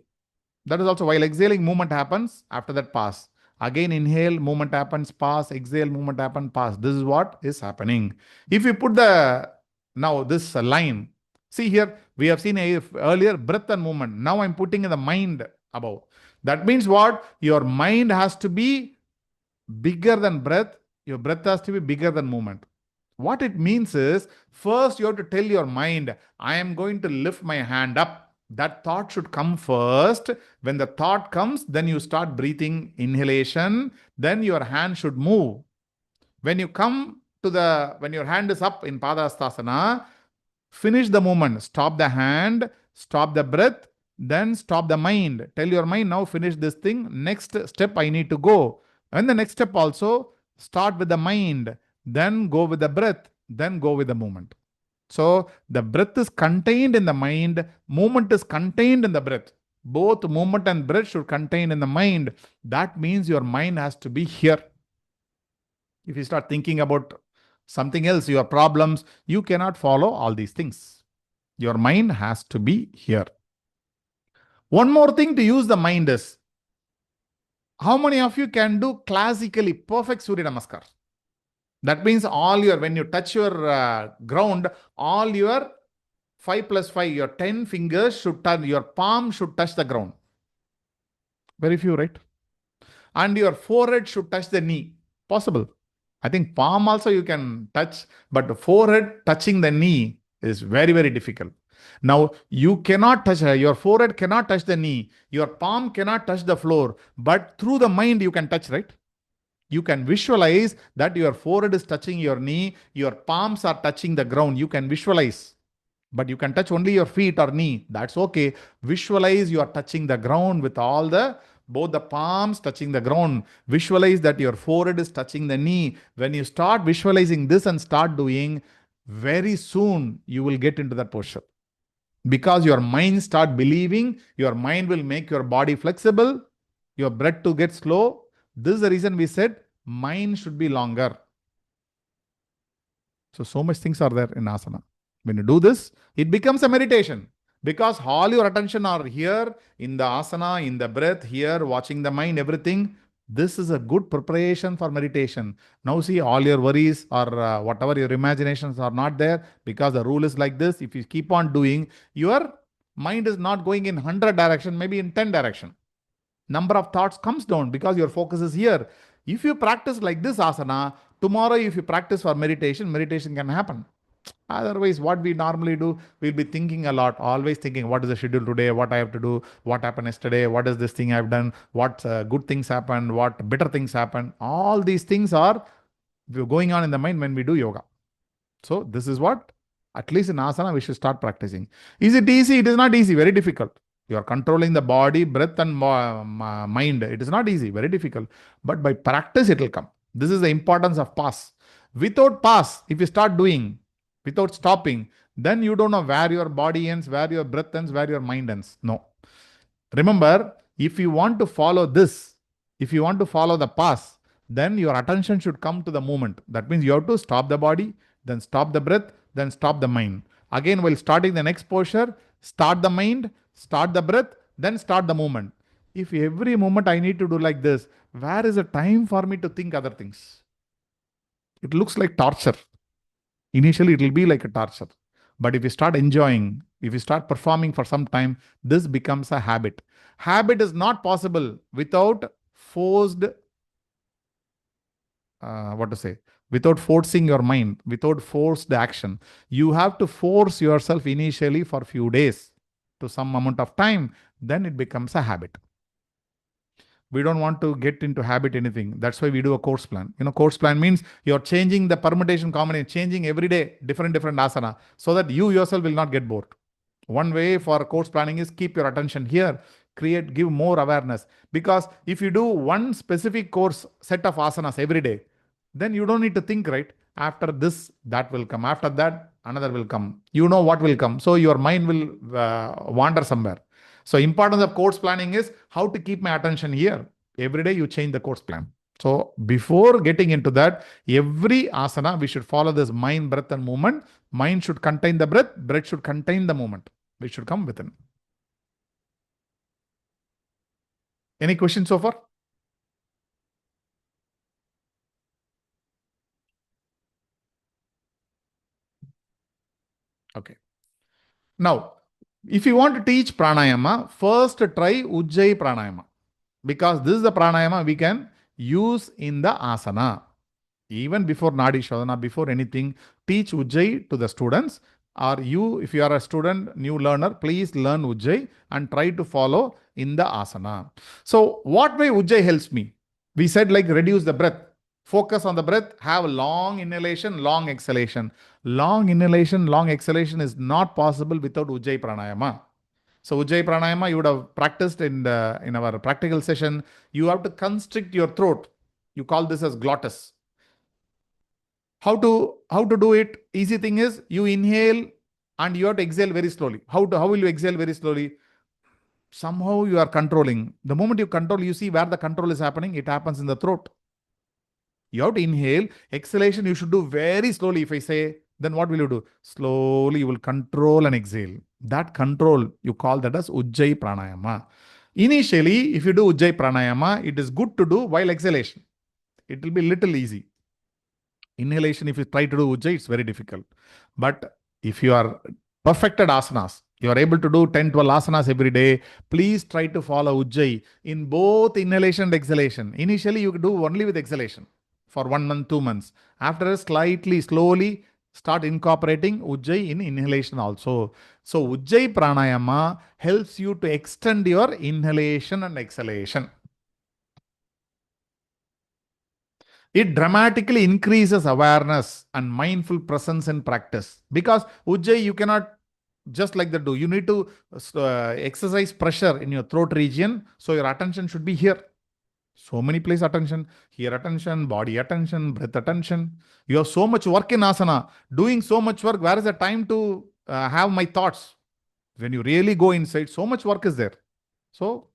S1: That is also while exhaling, movement happens. After that, pass. Again, inhale, movement happens, pass. Exhale, movement happens, pass. This is what is happening. If you put now this line, see here, we have seen earlier breath and movement. Now I'm putting in the mind above. That means what? Your mind has to be bigger than breath. Your breath has to be bigger than movement. What it means is, first you have to tell your mind, I am going to lift my hand up. That thought should come first. When the thought comes, then you start breathing inhalation. Then your hand should move. When you come to when your hand is up in Padastasana, finish the movement. Stop the hand, stop the breath, then stop the mind. Tell your mind, now finish this thing. Next step I need to go. And the next step also, start with the mind, then go with the breath, then go with the movement. So the breath is contained in the mind, movement is contained in the breath. Both movement and breath should contain in the mind. That means your mind has to be here. If you start thinking about something else, your problems, you cannot follow all these things. Your mind has to be here. One more thing to use the mind is, how many of you can do classically perfect Surya Namaskar? That means when you touch your ground, all your 5 plus 5, your 10 fingers should touch, your palm should touch the ground. Very few, right? And your forehead should touch the knee. Possible. I think palm also you can touch, but the forehead touching the knee is very, very difficult. Now, you cannot touch, your forehead cannot touch the knee, your palm cannot touch the floor, but through the mind you can touch, right? You can visualize that your forehead is touching your knee, your palms are touching the ground. You can visualize. But you can touch only your feet or knee. That's okay. Visualize you are touching the ground with both the palms touching the ground. Visualize that your forehead is touching the knee. When you start visualizing this and start doing, very soon you will get into that posture. Because your mind start believing, your mind will make your body flexible. your breath to get slow. This is the reason we said mind should be longer. So much things are there in asana. When you do this, it becomes a meditation because all your attention are here in the asana, in the breath, here, watching the mind, everything. This is a good preparation for meditation. Now see, all your worries or whatever your imaginations are not there because the rule is like this. If you keep on doing, your mind is not going in 100 direction, maybe in 10 direction. Number of thoughts comes down because your focus is here. If you practice like this asana, tomorrow if you practice for meditation, meditation can happen. Otherwise, what we normally do, we'll be thinking a lot, always thinking, what is the schedule today, what I have to do, what happened yesterday, what is this thing I've done, what good things happened, what better things happen. All these things are going on in the mind when we do yoga. So this is what, at least in asana, we should start practicing. Is it easy? It is not easy, very difficult. You are controlling the body, breath and mind. It is not easy, very difficult. But by practice, it will come. This is the importance of pause. Without pause, if you start doing, without stopping, then you don't know where your body ends, where your breath ends, where your mind ends. No. Remember, if you want to follow this, if you want to follow the pause, then your attention should come to the movement. That means you have to stop the body, then stop the breath, then stop the mind. Again, while starting the next posture, start the mind, start the breath, then start the movement. If every moment I need to do like this, where is the time for me to think other things? It looks like torture. Initially, it will be like a torture. But if you start enjoying, if you start performing for some time, this becomes a habit. Habit is not possible without forced, without forcing your mind, without forced action. You have to force yourself initially for a few days to some amount of time, then it becomes a habit. We don't want to get into habit anything. That's why we do a course plan. Course plan means you're changing the permutation combination, changing every day, different asana, so that you yourself will not get bored. One way for course planning is keep your attention here, give more awareness. Because if you do one specific course set of asanas every day, then you don't need to think, right? After this, that will come. After that, another will come. You know what will come. So your mind will wander somewhere. So importance of course planning is how to keep my attention here. Every day you change the course plan. So before getting into that, every asana, we should follow this mind, breath and movement. Mind should contain the breath. Breath should contain the movement. We should come within. Any questions so far? Okay. Now, if you want to teach pranayama, first try Ujjayi pranayama. Because this is the pranayama we can use in the asana. Even before Nadi Shodhana, before anything, teach Ujjayi to the students. Or you, if you are a student, new learner, please learn Ujjayi and try to follow in the asana. So what way Ujjayi helps me? We said like reduce the breath. Focus on the breath, have long inhalation, long exhalation. Long inhalation, long exhalation is not possible without Ujjayi pranayama. So Ujjayi pranayama, you would have practiced in our practical session. You have to constrict your throat. You call this as glottis. How to do it? Easy thing is you inhale and you have to exhale very slowly. How will you exhale very slowly? Somehow you are controlling. The moment you control, you see where the control is happening. It happens in the throat. You have to inhale. Exhalation you should do very slowly. If I say, then what will you do? Slowly you will control and exhale. That control, you call that as Ujjayi pranayama. Initially, if you do Ujjayi pranayama, it is good to do while exhalation. It will be little easy. Inhalation, if you try to do Ujjayi, it's very difficult. But if you are perfected asanas, you are able to do 10, 12 asanas every day, please try to follow Ujjayi in both inhalation and exhalation. Initially, you do only with exhalation for 1 month, 2 months. After slightly, slowly start incorporating Ujjayi in inhalation also. So Ujjayi pranayama helps you to extend your inhalation and exhalation. It dramatically increases awareness and mindful presence in practice. Because Ujjayi, you cannot just like that do. You need to exercise pressure in your throat region. So your attention should be here. So many places attention, here attention, body attention, breath attention. You have so much work in asana. Doing so much work, where is the time to have my thoughts? When you really go inside, so much work is there. So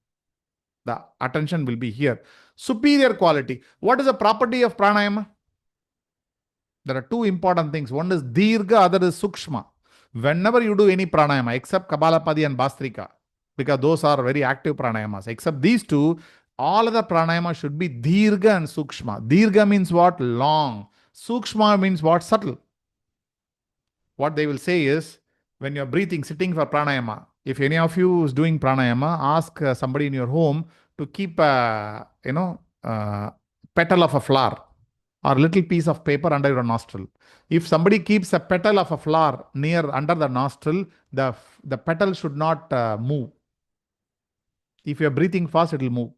S1: The attention will be here. Superior quality. What is the property of pranayama? There are two important things. One is dirgha, other is sukshma. Whenever you do any pranayama, except Kapalapadi and Bhastrika, because those are very active pranayamas, except these two, all other pranayama should be dirgha and sukshma. Dirgha means what? Long. Sukshma means what? Subtle. What they will say is, when you're breathing, sitting for pranayama, if any of you is doing pranayama, ask somebody in your home to keep petal of a flower or little piece of paper under your nostril. If somebody keeps a petal of a flower near under the nostril, the petal should not move. If you're breathing fast, it will move.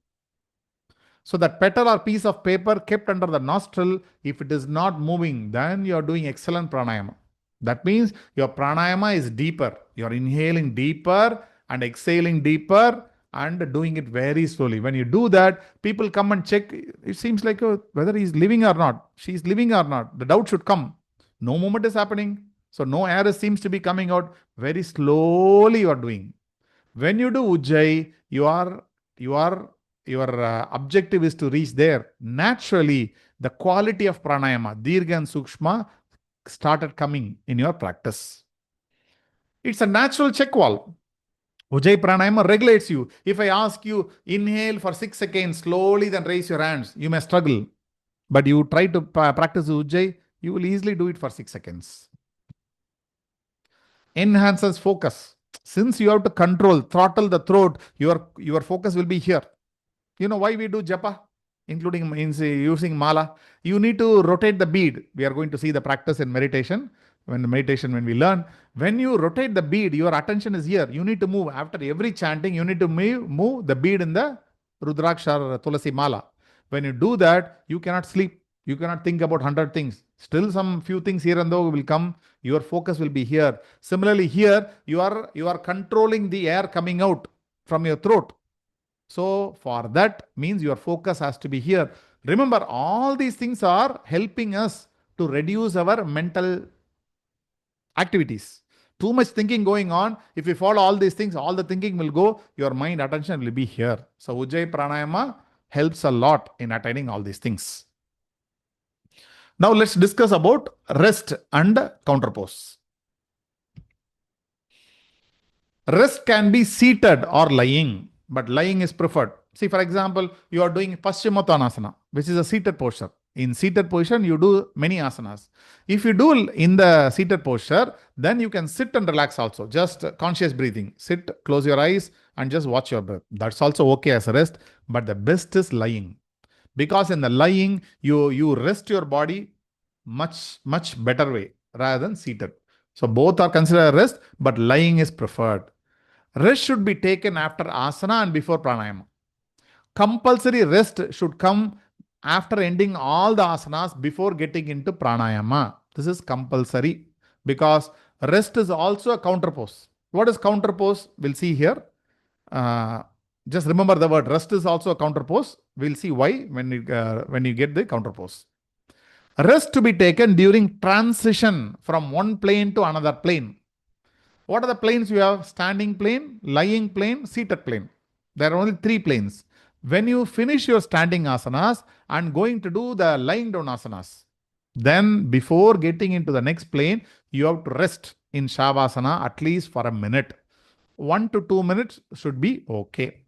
S1: So that petal or piece of paper kept under the nostril, if it is not moving, then you are doing excellent pranayama. That means your pranayama is deeper. You are inhaling deeper and exhaling deeper and doing it very slowly. When you do that, people come and check. It seems like whether he's living or not, she's living or not. The doubt should come. No movement is happening. So no air seems to be coming out. Very slowly you are doing. When you do Ujjayi, your objective is to reach there. Naturally, the quality of pranayama, dirgha and sukshma, started coming in your practice. It's a natural check valve. Ujjayi pranayama regulates you. If I ask you, inhale for 6 seconds, slowly then raise your hands, you may struggle. But you try to practice Ujjayi, you will easily do it for 6 seconds. Enhances focus. Since you have to throttle the throat, your focus will be here. You know why we do japa, including using mala? You need to rotate the bead. We are going to see the practice in meditation. When we learn, when you rotate the bead, your attention is here. You need to move. After every chanting, you need to move the bead in the Rudraksha or Tulasi mala. When you do that, you cannot sleep. You cannot think about 100 things. Still some few things here and there will come. Your focus will be here. Similarly, here, you are controlling the air coming out from your throat. So for that means your focus has to be here. Remember, all these things are helping us to reduce our mental activities. Too much thinking going on. If you follow all these things, all the thinking will go, your mind attention will be here. So Ujjayi pranayama helps a lot in attaining all these things. Now let's discuss about rest and counterpose. Rest can be seated or lying, but lying is preferred. See, for example, you are doing Paschimottanasana, which is a seated posture. In seated position, you do many asanas. If you do in the seated posture, then you can sit and relax also. Just conscious breathing. Sit, close your eyes, and just watch your breath. That's also okay as a rest, but the best is lying. Because in the lying, you rest your body much better way rather than seated. So both are considered rest, but lying is preferred. Rest should be taken after asana and before pranayama. Compulsory rest should come after ending all the asanas before getting into pranayama. This is compulsory because rest is also a counterpose. What is counterpose? We'll see here. Just remember the word rest is also a counterpose. We'll see why when you get the counterpose. Rest to be taken during transition from one plane to another plane. What are the planes you have? Standing plane, lying plane, seated plane. There are only 3 planes. When you finish your standing asanas and going to do the lying down asanas, then before getting into the next plane, you have to rest in Shavasana at least for a minute. 1 to 2 minutes should be okay.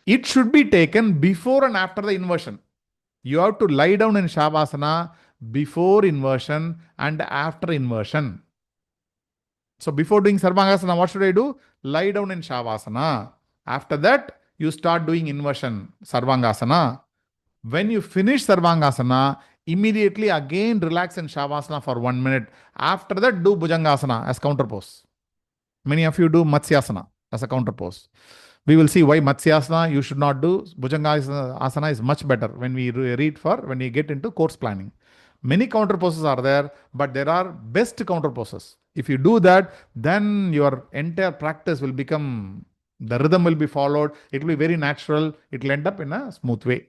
S1: It should be taken before and after the inversion. You have to lie down in Shavasana before inversion and after inversion. So before doing Sarvangasana, what should I do? Lie down in Shavasana. After that, you start doing inversion, Sarvangasana. When you finish Sarvangasana, immediately again relax in Shavasana for 1 minute. After that, do Bhujangasana as counterpose. Many of you do Matsyasana as a counterpose. We will see why Matsyasana you should not do. Bhujangasana is much better when we get into course planning. Many counterposes are there, but there are best counterposes. If you do that, then your entire practice will become, the rhythm will be followed. It will be very natural. It will end up in a smooth way.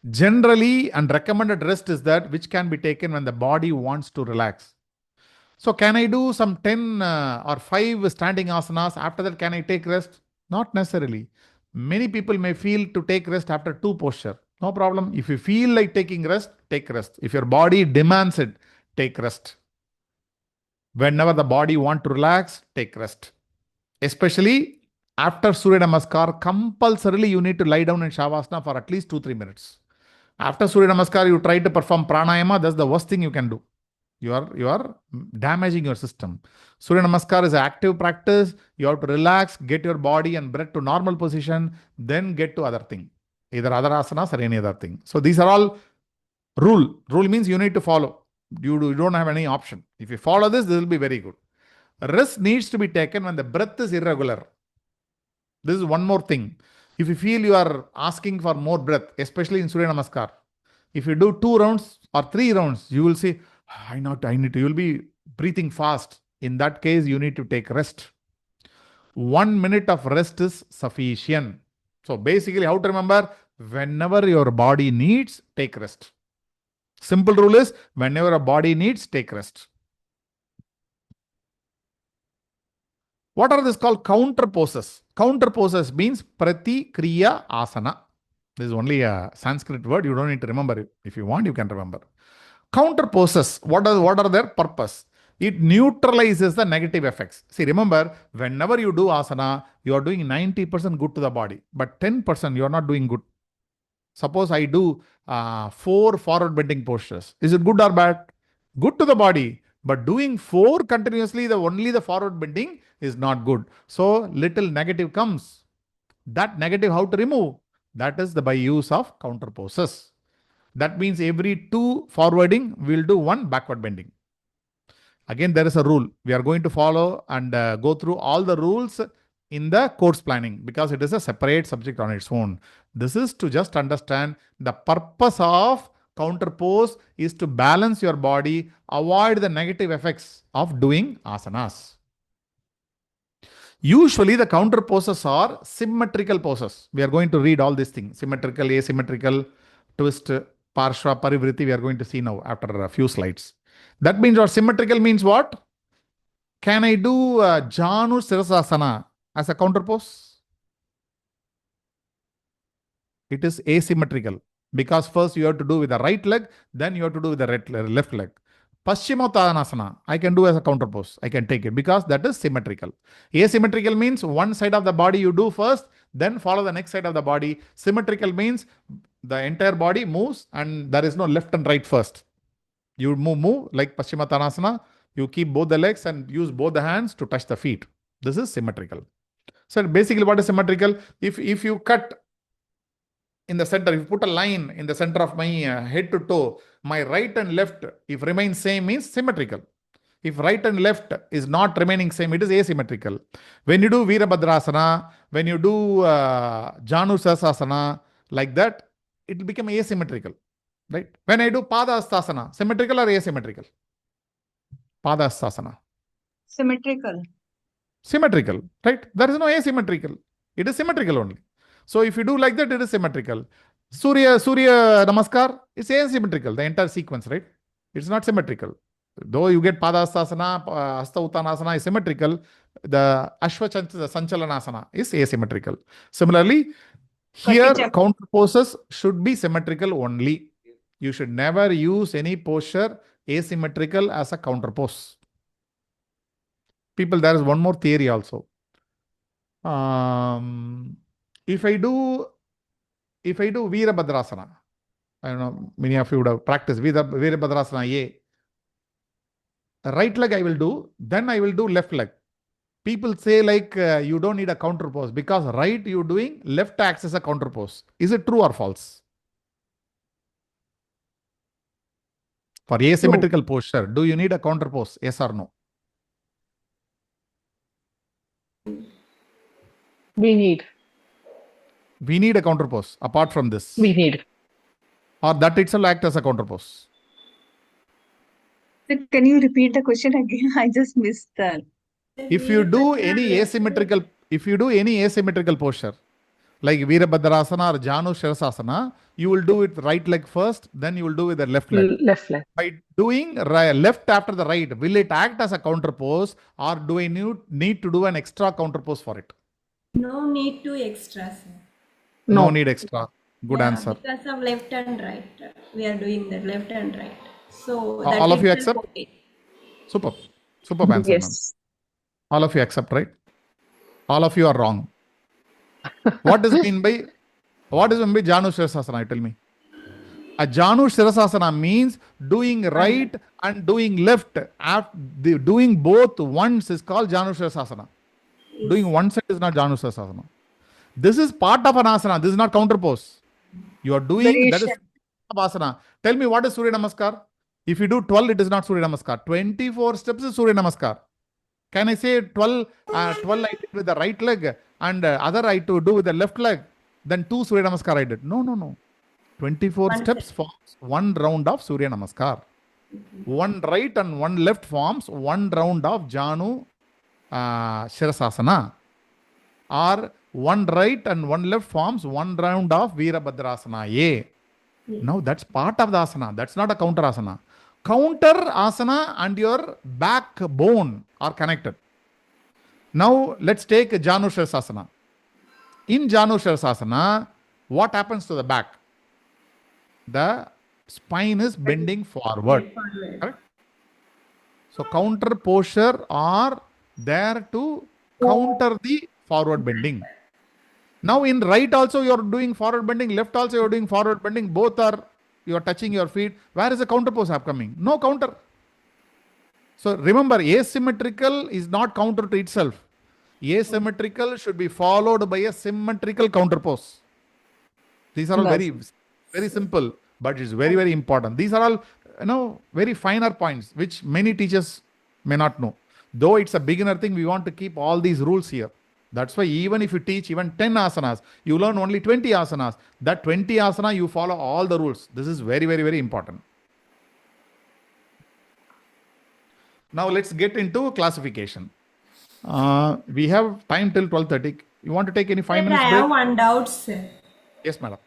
S1: Generally, and recommended rest is that which can be taken when the body wants to relax. So can I do some 10 or 5 standing asanas? After that, can I take rest? Not necessarily. Many people may feel to take rest after 2 posture. No problem. If you feel like taking rest, take rest. If your body demands it, take rest. Whenever the body wants to relax, take rest. Especially after Surya Namaskar, compulsorily you need to lie down in Shavasana for at least 2-3 minutes. After Surya Namaskar, you try to perform pranayama, that's the worst thing you can do. You are damaging your system. Surya Namaskar is an active practice. You have to relax, get your body and breath to normal position, then get to other thing. Either other asanas or any other thing. So these are all rule. Rule means you need to follow. You don't have any option. If you follow this will be very good. Rest needs to be taken when the breath is irregular. This is one more thing. If you feel you are asking for more breath, especially in Surya Namaskar, if you do 2 rounds or 3 rounds, you will say, I need to. You will be breathing fast. In that case, you need to take rest. 1 minute of rest is sufficient. So basically, how to remember? Whenever your body needs, take rest. Simple rule is, whenever a body needs, take rest. What are this called? Counter poses. Counter poses means prati kriya asana. This is only a Sanskrit word. You don't need to remember it. If you want, you can remember. Counter poses, what are their purpose? It neutralizes the negative effects. See, remember, whenever you do asana, you are doing 90% good to the body, but 10% you are not doing good. Suppose I do 4 forward bending postures. Is it good or bad? Good to the body, but doing 4 continuously, only the forward bending is not good. So little negative comes. That negative, how to remove? That is by use of counter poses. That means every 2 forwarding, we'll do 1 backward bending. Again, there is a rule. We are going to follow and go through all the rules in the course planning because it is a separate subject on its own. This is to just understand the purpose of counter pose is to balance your body, avoid the negative effects of doing asanas. Usually the counter poses are symmetrical poses. We are going to read all these things. Symmetrical, asymmetrical, twist, parshva, parivriti. We are going to see now after a few slides. That means what? Symmetrical means what? Can I do Janu Sirasasana as a counter pose? It is asymmetrical because first you have to do with the right leg, then you have to do with the left leg. Paschimottanasana, I can do as a counter pose. I can take it because that is symmetrical. Asymmetrical means one side of the body you do first, then follow the next side of the body. Symmetrical means the entire body moves and there is no left and right first. You move like Paschimottanasana. You keep both the legs and use both the hands to touch the feet. This is symmetrical. So basically what is symmetrical? If you cut in the center, if you put a line in the center of my head to toe, my right and left, if remain same, means symmetrical. If right and left is not remaining same, it is asymmetrical. When you do Virabhadrasana, when you do Janu Sirasasana, like that, it will become asymmetrical. Right? When I do Padahastasana, symmetrical or asymmetrical? Padahastasana.
S6: Symmetrical.
S1: Symmetrical, right? There is no asymmetrical. It is symmetrical only. So if you do like that, it is symmetrical. Surya Namaskar is asymmetrical, the entire sequence, right? It's not symmetrical. Though you get Padahastasana, Hasta Uttanasana is symmetrical, the Ashwa Sanchalanasana is asymmetrical. Similarly, here counter poses should be symmetrical only. You should never use any posture asymmetrical as a counter pose. People, there is one more theory also. If I do Virabhadrasana, I don't know, many of you would have practiced Virabhadrasana A. Right leg I will do, then I will do left leg. People say like you don't need a counter pose because right you doing, left acts as a counter pose. Is it true or false? For asymmetrical posture, do you need a counter pose? Yes or no?
S8: We need.
S1: We need a counter pose apart from this.
S8: We need.
S1: Or that itself act as a counter pose.
S6: Can you repeat the question again? I just missed that.
S1: If you do any asymmetrical posture, Like Virabhadrasana or Janu Shirasasana, you will do it right leg first, then you will do with the left leg.
S8: Left leg.
S1: By doing left after the right, will it act as a counter pose, or do I need to do an extra counter pose for it?
S2: No need to extra, sir.
S1: No need extra. Good answer.
S2: Because of left and right, we are doing that left and right. So
S1: all of you accept?
S2: Okay.
S1: Superb answer, ma'am.
S8: Yes.
S1: All of you accept, right? All of you are wrong. What is mean by Janu Shirasasana? Tell me. A Janu Shirasasana means doing right and doing left. Doing both once is called Janu Shirasasana. Doing one side is not Janu Shirasasana. This is part of an asana. This is not counter pose. You are doing that is asana. Tell me, what is Surya Namaskar? If you do 12, it is not Surya Namaskar. 24 steps is Surya Namaskar. Can I say 12 I did with the right leg and other I to do with the left leg? Then 2 Surya Namaskar I did. No. 24 steps forms 1 round of Surya Namaskar. 1 right and 1 left forms 1 round of Janu Shirasasana. Or 1 right and 1 left forms 1 round of Virabhadrasana. Now that's part of the asana. That's not a counter asana. Counter asana and your backbone are connected. Now let's take Janu Shirasasana. In Janu Shirasasana, what happens to the back? The spine is bending forward. Correct? So counter posture are there to counter the forward bending. Now in right also you are doing forward bending, left also you are doing forward bending. Both are, you are touching your feet. Where is the counter pose upcoming? No counter. So remember, asymmetrical is not counter to itself. Asymmetrical should be followed by a symmetrical counter pose. These are all very, very simple, but it's very, very important. These are all, very finer points, which many teachers may not know. Though it's a beginner thing, we want to keep all these rules here. That's why even if you teach even 10 asanas, you learn only 20 asanas. That 20 asana, you follow all the rules. This is very, very, very important. Now let's get into classification. We have time till 12:30. You want to take any 5 minutes break?
S2: I have one doubt, sir.
S1: Yes, madam.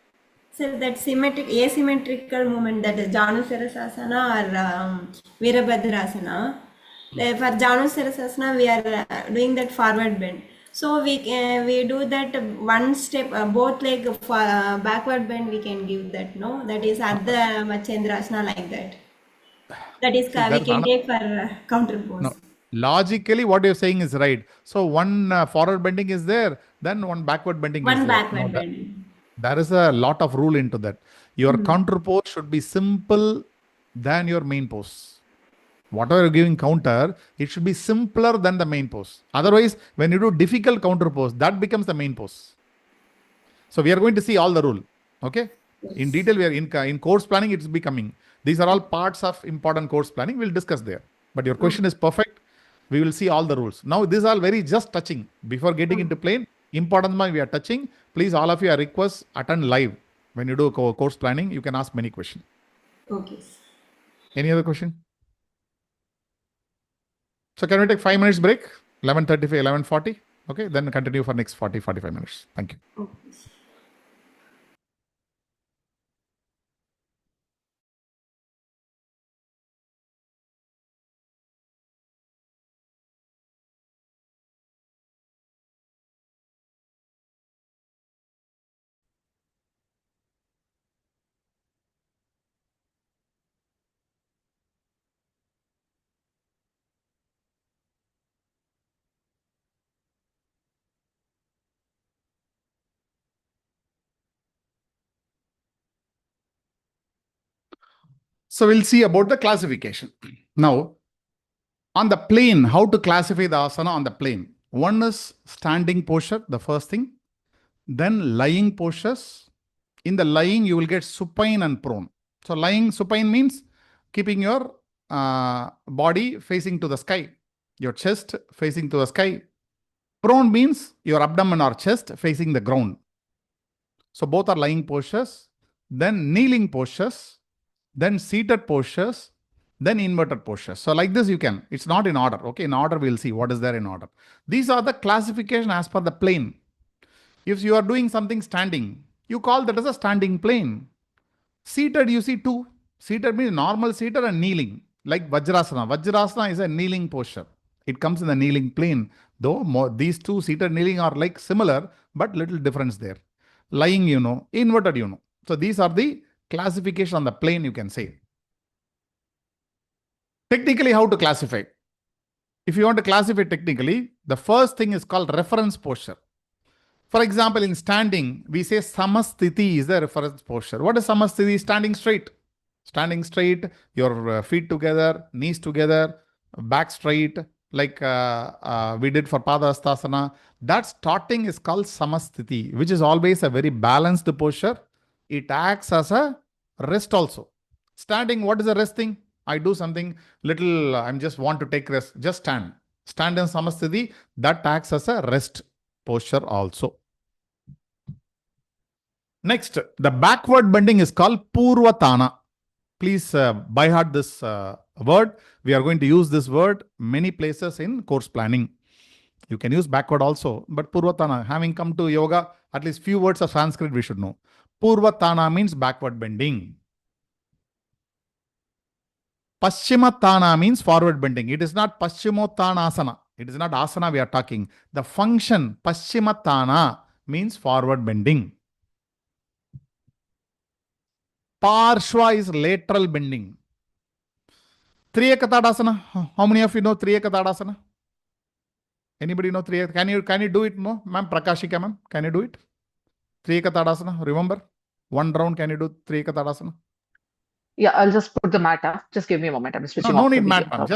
S2: Sir, that asymmetrical movement, that is Janu Shirasasana or Virabhadrasana. For Janu Shirasasana, we are doing that forward bend. So we do that one step, both leg backward bend. We can give that. No, that is Ardha Machendrasana, like that. That is we can take for counter pose.
S1: No. Logically, what you're saying is right. So one forward bending is there, then one backward bending is there.
S2: One backward bending.
S1: There is a lot of rule into that. Your counter pose should be simple than your main pose. Whatever you're giving counter, it should be simpler than the main pose. Otherwise, when you do difficult counter pose, that becomes the main pose. So we are going to see all the rule. Okay? Yes. In detail, we are in course planning, it's becoming. These are all parts of important course planning. We'll discuss there. But your question is perfect. We will see all the rules. Now, these are very just touching. Before getting into plane, important we are touching. Please, all of you, I request attend live. When you do course planning, you can ask many questions.
S2: Okay.
S1: Any other question? So can we take 5 minutes break? 11:35, 11:40. Okay, then continue for next 45 minutes. Thank you.
S2: Okay.
S1: So we'll see about the classification. Now, on the plane, how to classify the asana on the plane. One is standing posture, the first thing. Then lying postures. In the lying, you will get supine and prone. So lying supine means keeping your body facing to the sky, your chest facing to the sky. Prone means your abdomen or chest facing the ground. So both are lying postures. Then kneeling postures. Then seated postures, then inverted postures. So like this you can, it's not in order. Okay, in order we'll see what is there in order. These are the classification as per the plane. If you are doing something standing, you call that as a standing plane. Seated, you see two. Seated means normal seated and kneeling, like Vajrasana. Vajrasana is a kneeling posture. It comes in the kneeling plane. Though these two seated kneeling are like similar, but little difference there. Lying, inverted, So these are the classification on the plane, you can say. Technically, how to classify? If you want to classify technically, the first thing is called reference posture. For example, in standing, we say samasthiti is the reference posture. What is samasthiti? Standing straight. Standing straight, your feet together, knees together, back straight, like we did for Padahastasana. That starting is called samasthiti, which is always a very balanced posture. It acts as a rest also. Standing, what is the rest thing? I do something little, I just want to take rest. Just stand. Stand in samasthiti, that acts as a rest posture also. Next, the backward bending is called Purvatana. Please by heart this word. We are going to use this word many places in course planning. You can use backward also, but Purvatana, having come to yoga, at least few words of Sanskrit we should know. Purvatana means backward bending. Paschimatana means forward bending. It is not Paschimottanasana. It is not asana we are talking. The function Paschimatana means forward bending. Parshva is lateral bending. Triyakatadasana. How many of you know Triyakatadasana? Anybody know Triyakatadasana? Can you do it? No, ma'am. Prakashika, ma'am. Can you do it? Triyakatadasana. Remember, one round. Can you do Triyakatadasana?
S8: Yeah, I'll just put the mat up. Just give me a moment. I'm switching
S1: No
S8: off the
S1: need mat,
S8: video.
S1: ma'am.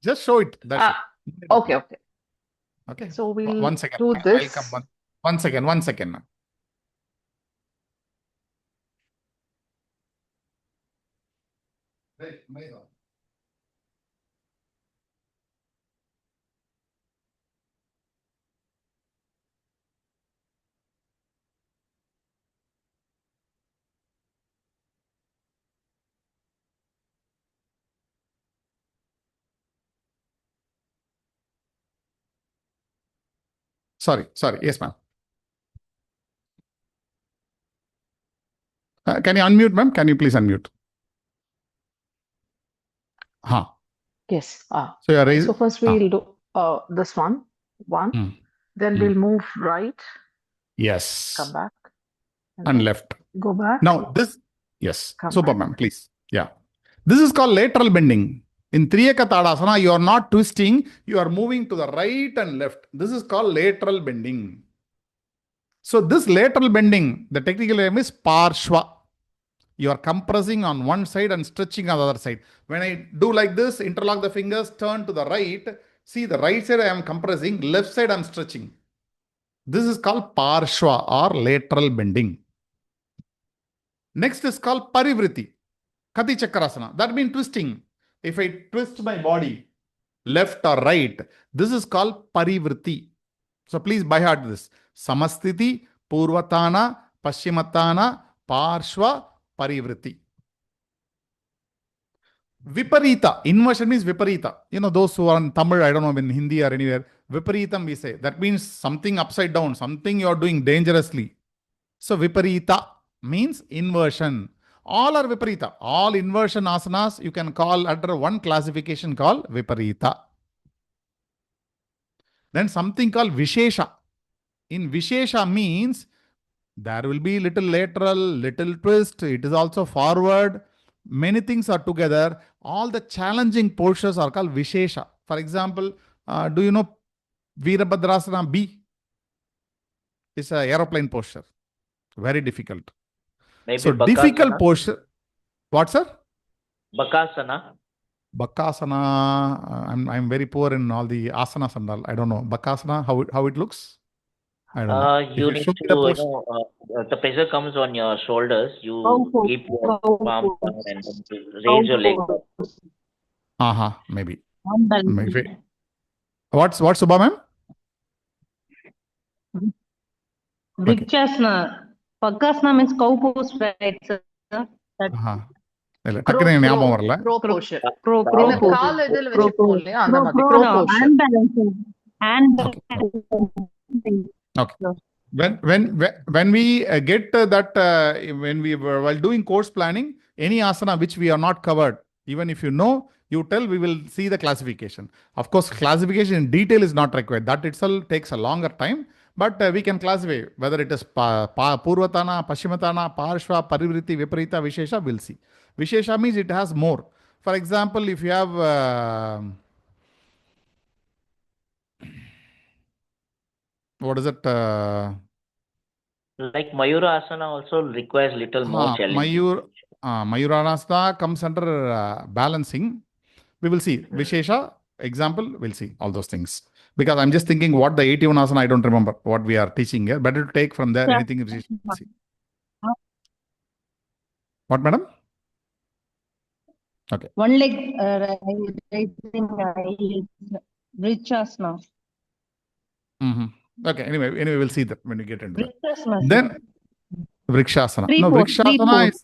S1: Just show it. That's it.
S8: Okay.
S1: Okay.
S8: So we'll
S1: one second.
S8: do this.
S1: I'll come one second, ma'am. Sorry. Yes, ma'am. Can you unmute, ma'am? Can you please unmute?
S8: Yes.
S1: So you are raising.
S8: So first we'll do this one. Then we'll move right.
S1: Yes.
S8: Come back.
S1: And left.
S8: Go back.
S1: Now this. Yes.
S8: Come
S1: Super,
S8: back.
S1: ma'am. Please. Yeah. This is called lateral bending. In Triyakatadasana, you are not twisting. You are moving to the right and left. This is called lateral bending. So this lateral bending, the technical name is Parshva. You are compressing on one side and stretching on the other side. When I do like this, interlock the fingers, turn to the right. See, the right side I am compressing, left side I am stretching. This is called Parshva or lateral bending. Next is called Parivriti. Kati Chakrasana. That means twisting. If I twist my body, left or right, this is called Parivriti. So please by heart this. Samasthiti, Purvatana, Paschimatana, Parshva, Parivriti. Viparita. Inversion means Viparita. Those who are in Tamil, I don't know, in Hindi or anywhere, Viparitam we say. That means something upside down, something you are doing dangerously. So Viparita means inversion. All are Viparita. All inversion asanas you can call under one classification called Viparita. Then something called Vishesha. In Vishesha means there will be little lateral, little twist. It is also forward. Many things are together. All the challenging postures are called Vishesha. For example, do you know Virabhadrasana B? It's an aeroplane posture. Very difficult.
S5: Maybe
S1: so
S5: Bakasana.
S1: Difficult posture. What, sir?
S5: Bakasana.
S1: Bakasana. I'm very poor in all the asanas and all. I don't know. Bakasana, how it looks? I don't know.
S5: You need to, the pressure comes on your shoulders. You keep your palm down and raise your leg.
S1: Maybe. What's Subha, ma'am?
S9: Vrikshasana. Bakasana means cow pose, right, sir?
S8: Crow posture. Crow கால் இதுல வச்சிருப்போம் இல்லையா அந்த மாதிரி crow posture.
S9: Hand balancing.
S1: Okay. When we get that when we were while doing course planning, any asana which we are not covered, even if you know, you tell, we will see the classification. Of course, classification in detail is not required. That itself takes a longer time, but we can classify whether it is Purvatana, Pashimatana, Parshva, Parivriti, Viparita, Vishesha. We'll see. Vishesha means it has more. For example, if you have what is it?
S5: Like Mayura Asana also requires little more challenging.
S1: Mayuranasana comes under balancing. We will see. Vishesha, example, we'll see all those things. Because I'm just thinking what the 81 asana, I don't remember what we are teaching here. Better to take from there anything. See. What, madam? Okay.
S9: One leg raising Vrikshasana.
S1: Okay, anyway, we'll see that when we get into that.
S9: Vrikshasana.
S1: Then, Vrikshasana.
S9: Tree
S1: No,
S9: pose,
S1: Vrikshasana is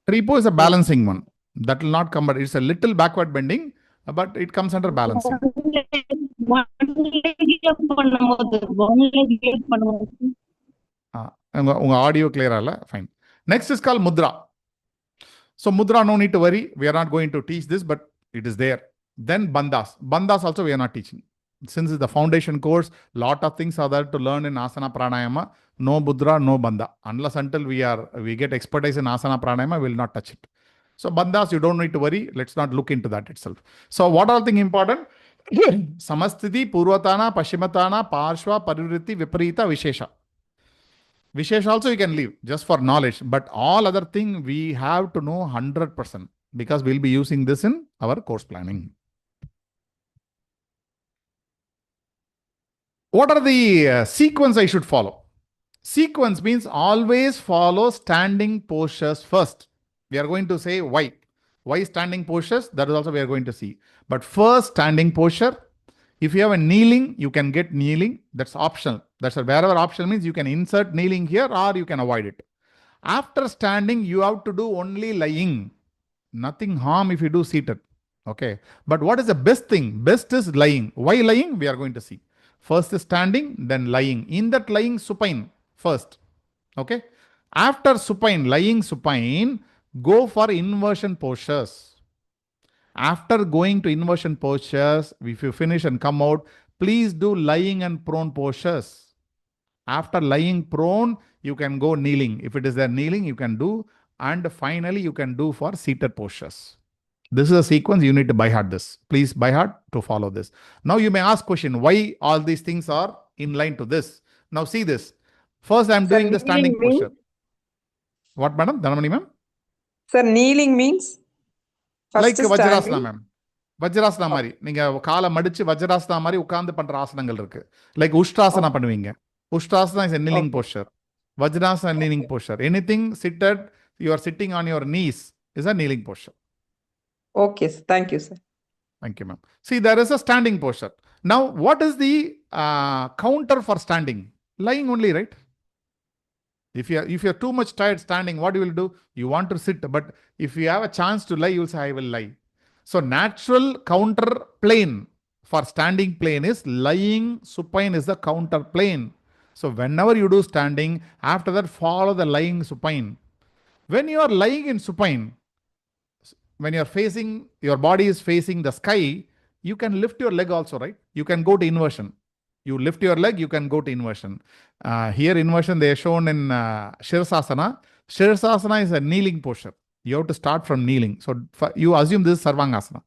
S1: tree pose is a balancing one. That will not come, but it's a little backward bending, but it comes under balancing.
S9: One leg பண்ணும்போது
S1: உங்க audio clear அல்ல? Fine. Next is called mudra. So mudra, no need to worry. We are not going to teach this, but it is there. Then bandhas. Bandhas also we are not teaching. Since it's the foundation course, lot of things are there to learn in asana pranayama. No mudra, no bandha. Unless until we get expertise in asana pranayama, we will not touch it. So bandhas, you don't need to worry. Let's not look into that itself. So what are things important? Samasthiti, Purvatana, Pashimatana, Parshva, Parivriti, Viparita, Vishesha. Vishesh also you can leave just for knowledge, but all other thing we have to know 100% because we'll be using this in our course planning. What are the sequence I should follow? Sequence means always follow standing postures first. We are going to say why. Why standing postures? That is also we are going to see. But first standing posture. If you have a kneeling, you can get kneeling. That's optional. That's wherever optional means you can insert kneeling here or you can avoid it. After standing, you have to do only lying. Nothing harm if you do seated. Okay. But what is the best thing? Best is lying. Why lying? We are going to see. First is standing, then lying. In that lying, supine first. Okay. After supine, lying supine, go for inversion postures. After going to inversion postures, if you finish and come out, please do lying and prone postures. After lying prone, you can go kneeling. If it is there kneeling, you can do. And finally, you can do for seated postures. This is a sequence. You need to by heart this. Please by heart to follow this. Now you may ask question, why all these things are in line to this? Now see this. First, I am doing the standing posture. What, madam? Dhanamani, ma'am?
S10: Sir, kneeling means?
S1: Like Vajrasana, ma'am. Vajrasana மாதிரி நீங்க காலை மடிச்சு வஜ்ராசனா மாதிரி உட்கார்ந்து பண்ற ஆசனங்கள் இருக்கு. Like உஷ்டாசனா பண்ணுவீங்க. Ushtrasana is a kneeling posture. Vajrasana is a kneeling posture. Anything seated, you are sitting on your knees is a kneeling posture.
S10: Okay, sir. Thank you, sir.
S1: Thank you, ma'am. See, there is a standing posture. Now, what is the counter for standing? Lying only, right? If you're too much tired standing, what you will do? You want to sit, but if you have a chance to lie, you will say, I will lie. So natural counter plane for standing plane is lying supine is the counter plane. So whenever you do standing, after that follow the lying supine. When you are lying in supine, when you are facing, your body is facing the sky, you can lift your leg also, right? You can go to inversion. You lift your leg, you can go to inversion. Here inversion they are shown in Shirsasana. Shirsasana is a kneeling posture. You have to start from kneeling. So you assume this is Sarvangasana.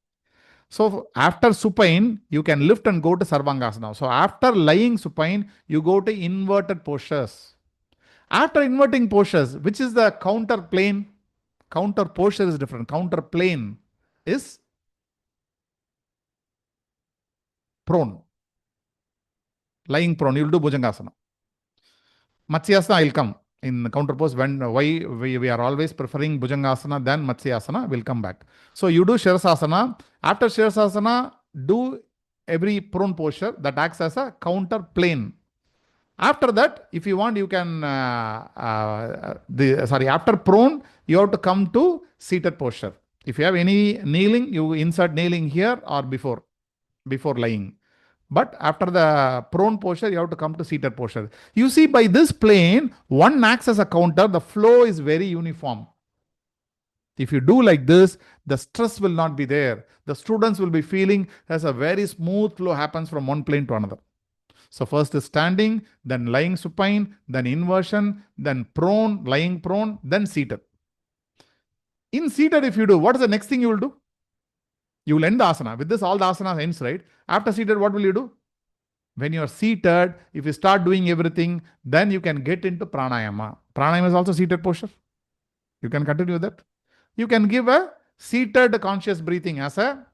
S1: So after supine, you can lift and go to Sarvangasana. So after lying supine, you go to inverted postures. After inverting postures, which is the counter plane? Counter posture is different. Counter plane is prone. Lying prone, you will do Bhujangasana. Matsyasana will come in counter pose. Why we are always preferring Bhujangasana than Matsyasana, will come back. So you do Shirsasana. After Shirsasana, do every prone posture that acts as a counter plane. After that, if you want, you can, after prone, you have to come to seated posture. If you have any kneeling, you insert kneeling here or before lying. But after the prone posture, you have to come to seated posture. You see, by this plane, one acts as a counter. The flow is very uniform. If you do like this, the stress will not be there. The students will be feeling as a very smooth flow happens from one plane to another. So first is standing, then lying supine, then inversion, then prone, lying prone, then seated. In seated, if you do, what is the next thing you will do? You will end the asana. With this, all the asanas ends, right? After seated, what will you do? When you are seated, if you start doing everything, then you can get into pranayama. Pranayama is also seated posture. You can continue with that. You can give a seated conscious breathing as a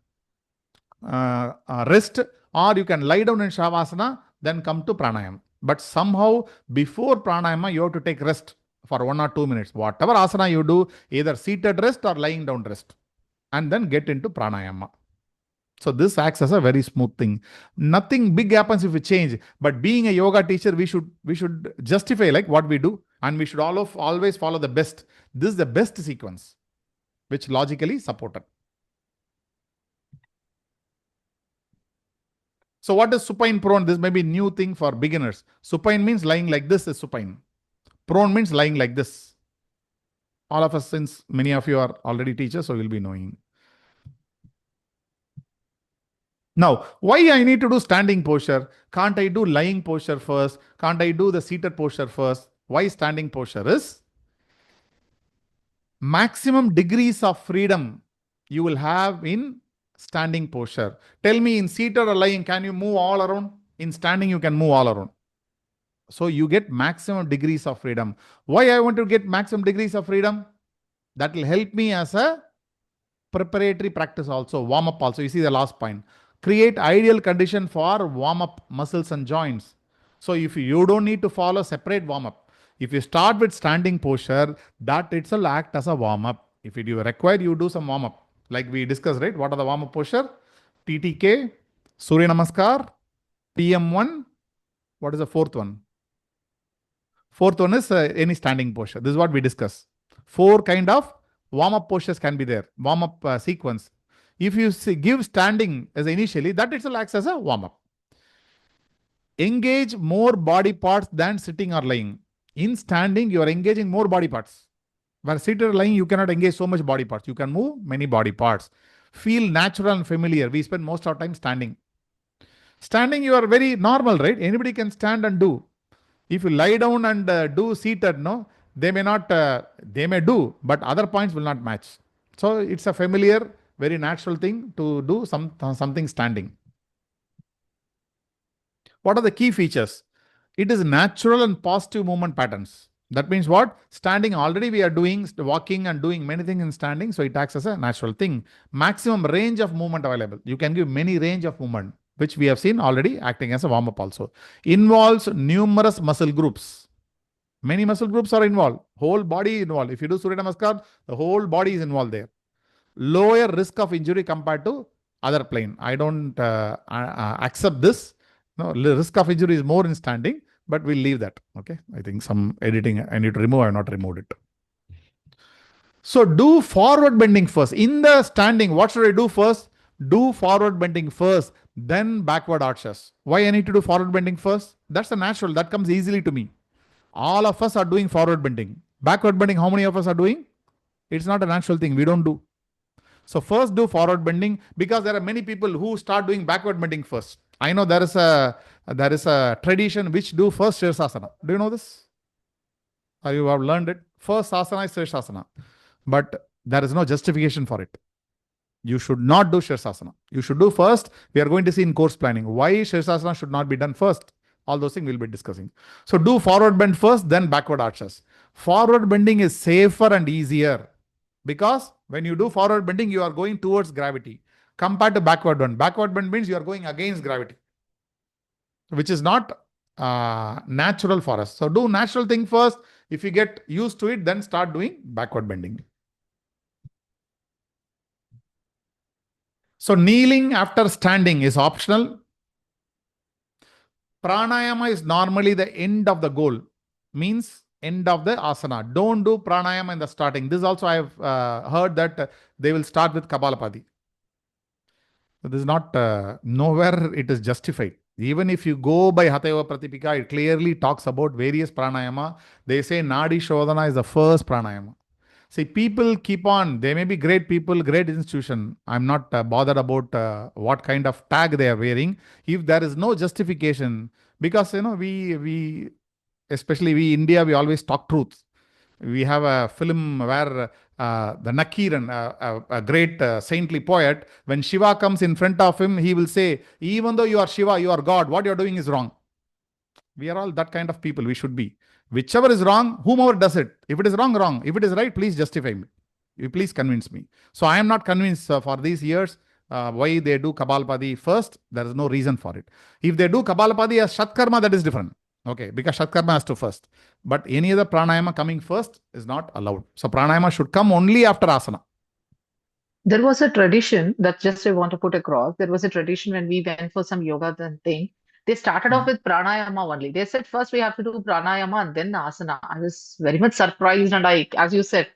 S1: rest, or you can lie down in shavasana, then come to pranayama. But somehow before pranayama, you have to take rest for 1 or 2 minutes. Whatever asana you do, either seated rest or lying down rest, and then get into pranayama. So this acts as a very smooth thing. Nothing big happens if we change. But being a yoga teacher, we should justify like what we do, and we should always follow the best. This is the best sequence, which logically supported. So what is supine prone? This may be new thing for beginners. Supine means lying like this is supine. Prone means lying like this. All of us, since many of you are already teachers, so you'll be knowing. Now, why I need to do standing posture? Can't I do lying posture first? Can't I do the seated posture first? Why standing posture is maximum degrees of freedom you will have in standing posture. Tell me, in seated or lying, can you move all around? In standing, you can move all around. So you get maximum degrees of freedom. Why I want to get maximum degrees of freedom? That will help me as a preparatory practice also, warm up also. You see the last point. Create ideal condition for warm up muscles and joints. So if you don't need to follow separate warm up. If you start with standing posture, that itself act as a warm up. If you require, you do some warm up. Like we discussed, right? What are the warm up posture? TTK, Surya Namaskar, PM1. What is the fourth one? Fourth one is any standing posture. This is what we discuss. 4 kind of warm-up postures can be there. Warm-up sequence. If you give standing as initially, that itself acts as a warm-up. Engage more body parts than sitting or lying. In standing, you are engaging more body parts. While seated or lying, you cannot engage so much body parts. You can move many body parts. Feel natural and familiar. We spend most of our time standing. Standing, you are very normal, right? Anybody can stand and do. If you lie down and do seated, no, they may not, they may do, but other points will not match. So it's a familiar, very natural thing to do something standing. What are the key features? It is natural and positive movement patterns. That means what? Standing already we are doing, walking and doing many things in standing. So it acts as a natural thing. Maximum range of movement available. You can give many range of movement, which we have seen already acting as a warm-up also. Involves numerous muscle groups. Many muscle groups are involved. Whole body involved. If you do Surya Namaskar, the whole body is involved there. Lower risk of injury compared to other plane. I don't accept this. No, risk of injury is more in standing, but we'll leave that. Okay. I think some editing I need to remove. I have not removed it. So do forward bending first. In the standing, what should I do first? Do forward bending first, then backward arches. Why I need to do forward bending first? That's a natural. That comes easily to me. All of us are doing forward bending. Backward bending, how many of us are doing? It's not a natural thing. We don't do. So first do forward bending, because there are many people who start doing backward bending first. I know there is a tradition which do first Shirsasana. Do you know this? Or you have learned it? First asana is Shirsasana. But there is no justification for it. You should not do Shirsasana. You should do first. We are going to see in course planning why Shirsasana should not be done first. All those things we'll be discussing. So do forward bend first, then backward arches. Forward bending is safer and easier, because when you do forward bending, you are going towards gravity compared to backward bend. Backward bend means you are going against gravity, which is not natural for us. So do natural thing first. If you get used to it, then start doing backward bending. So kneeling after standing is optional. Pranayama is normally the end of the goal, means end of the asana. Don't do pranayama in the starting. This also I have heard that they will start with Kapalabhati. So this is not, nowhere it is justified. Even if you go by Hatayava Pratipika, it clearly talks about various pranayama. They say Nadi Shodhana is the first pranayama. See, people keep on, they may be great people, great institution. I'm not bothered about what kind of tag they are wearing. If there is no justification, because, we especially we India, we always talk truth. We have a film where the Nakiran, a great saintly poet, when Shiva comes in front of him, he will say, even though you are Shiva, you are God, what you are doing is wrong. We are all that kind of people. We should be. Whichever is wrong, whomever does it. If it is wrong, wrong. If it is right, please justify me. You please convince me. So I am not convinced for these years why they do Kabalpadi first. There is no reason for it. If they do Kabalpadi as Shatkarma, that is different. Okay, because Shatkarma has to first. But any other pranayama coming first is not allowed. So pranayama should come only after asana.
S8: There was a tradition that just I want to put across. There was a tradition when we went for some yoga thing. They started off with pranayama only. They said first we have to do pranayama and then asana. I was very much surprised, and as you said,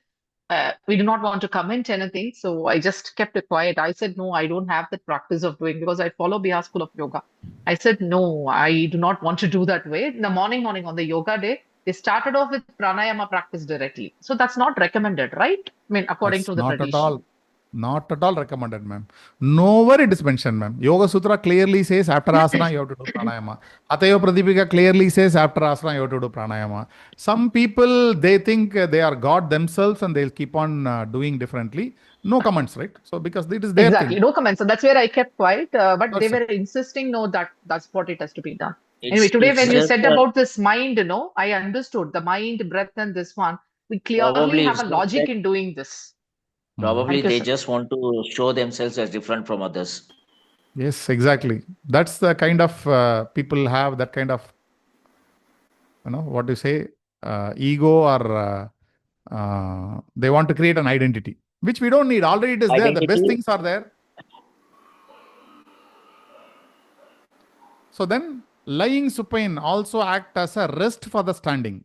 S8: we do not want to comment anything, so I just kept it quiet. I said no, I don't have that practice of doing because I follow Bihar School of Yoga. I said no, I do not want to do that way. In the morning on the yoga day, they started off with pranayama practice directly. So that's not recommended, right? I mean, according to the
S1: Not
S8: tradition.
S1: at all. Not at all recommended, ma'am. Nowhere it is mentioned, ma'am. Yoga Sutra clearly says after asana you have to do pranayama. Hatayava Pratipika clearly says after asana you have to do pranayama. Some people, they think they are God themselves and they'll keep on doing differently. No comments, right? So because it is their
S8: Exactly,
S1: thing.
S8: no comments. So that's where I kept quiet. But
S1: That's
S8: they
S1: it.
S8: were insisting, no, that's what it has to be done.
S5: It's
S8: Anyway, today
S5: it's
S8: when you
S5: just
S8: said about this mind, I understood the mind, breath, and this one. We clearly
S5: probably
S8: have
S5: it's
S8: a
S5: just
S8: logic
S5: that
S8: in doing this.
S5: probably
S8: Thank you,
S5: they
S8: sir.
S5: just want to show themselves as different from others.
S1: Yes, exactly. That's the kind of people have that kind of, what do you say, ego or they want to create an identity, which we don't need. Already it is there. The best
S5: Identity.
S1: things are there. So then lying supine also act as a rest for the standing.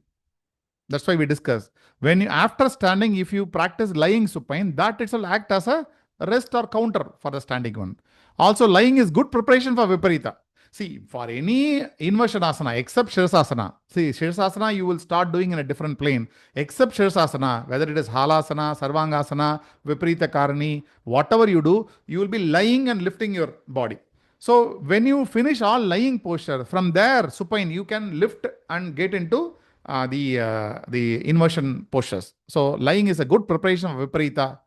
S1: That's why we discuss. When you, after standing, if you practice lying supine, that itself act as a rest or counter for the standing one. Also, lying is good preparation for Viparita. See, for any inversion asana, except Shirsasana. See, Shirsasana you will start doing in a different plane. Except Shirsasana, whether it is Halasana, Sarvangasana, Viparita Karani, whatever you do, you will be lying and lifting your body. So, when you finish all lying posture, from there, supine, you can lift and get into the inversion postures. So lying is a good preparation of Viparita.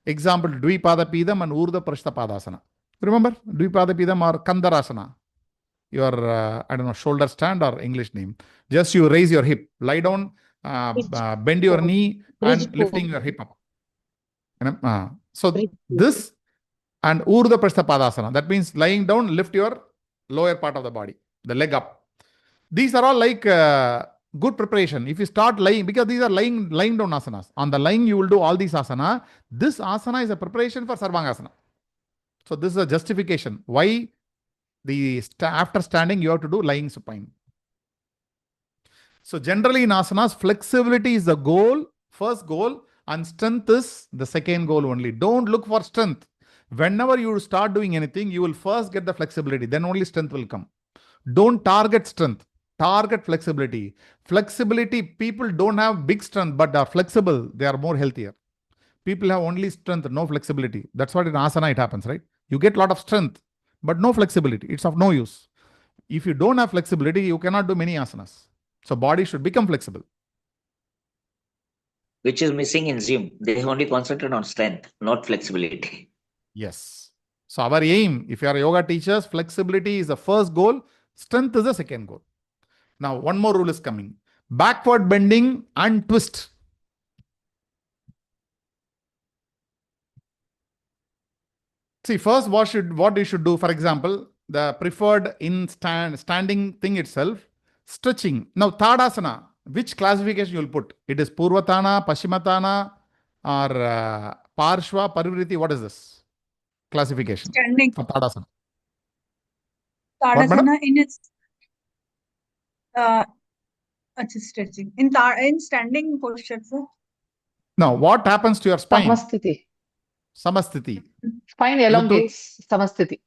S1: Example, Dvipadapidam and Urdhva Prashtapadasana. Remember Dvipadapidam or Kandarasana? Your, I don't know, shoulder stand or English name. Just you raise your hip, lie down, bend your knee and lifting your hip up. So this and Urdhva Prashtapadasana. That means lying down, lift your lower part of the body, the leg up. These are all like good preparation. If you start lying, because these are lying down asanas. On the lying, you will do all these asana. This asana is a preparation for Sarvangasana. So this is a justification. Why after standing, you have to do lying supine. So generally in asanas, flexibility is the goal, first goal, and strength is the second goal only. Don't look for strength. Whenever you start doing anything, you will first get the flexibility. Then only strength will come. Don't target strength. Target flexibility. Flexibility, people don't have big strength, but are flexible. They are more healthier. People have only strength, no flexibility. That's what in asana it happens, right? You get a lot of strength, but no flexibility. It's of no use. If you don't have flexibility, you cannot do many asanas. So body should become flexible.
S5: Which is missing in gym. They only concentrate on strength, not flexibility.
S1: Yes. So our aim, if you are yoga teachers, flexibility is the first goal. Strength is the second goal. Now, one more rule is coming. Backward bending and twist. See, first what you should do, for example, the preferred in standing thing itself, stretching. Now, Tadasana, which classification you will put? It is Purvatana, Paschimatana, or Parshva, Parivriti. What is this classification?
S6: Standing.
S1: For Tadasana.
S6: Tadasana in its stretching. In standing posture, sir.
S1: Now, what happens to your spine?
S8: Samasthiti.
S1: Samasthiti.
S8: Spine elongates. Samasthiti.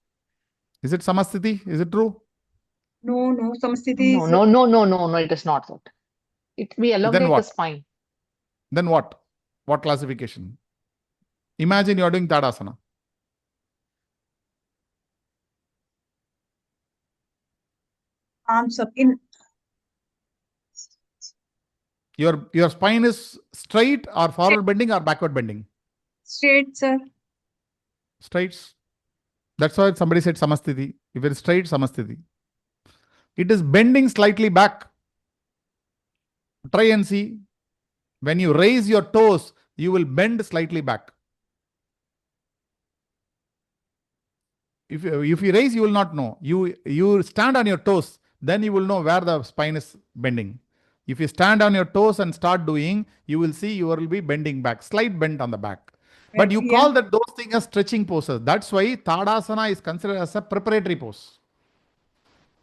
S1: Is it Samasthiti? Is it true?
S6: No, Samasthiti
S8: No,
S6: is
S8: no, no, no, no, no, it is not that. We
S1: Then
S8: elongate the
S1: what?
S8: spine.
S1: Then what? What classification? Imagine you are doing Tadasana.
S6: arms up in
S1: Your spine is straight or forward bending or backward bending?
S6: straight, sir.
S1: Straight. That's why somebody said Samasthiti. If it is straight, Samasthiti. It is bending slightly back. Try and see. When you raise your toes, you will bend slightly back. If you raise, you will not know. You stand on your toes, then you will know where the spine is bending. If you stand on your toes and start doing, you will see you will be bending back, slight bend on the back. But you call that those things as stretching poses. That's why Tadasana is considered as a preparatory pose.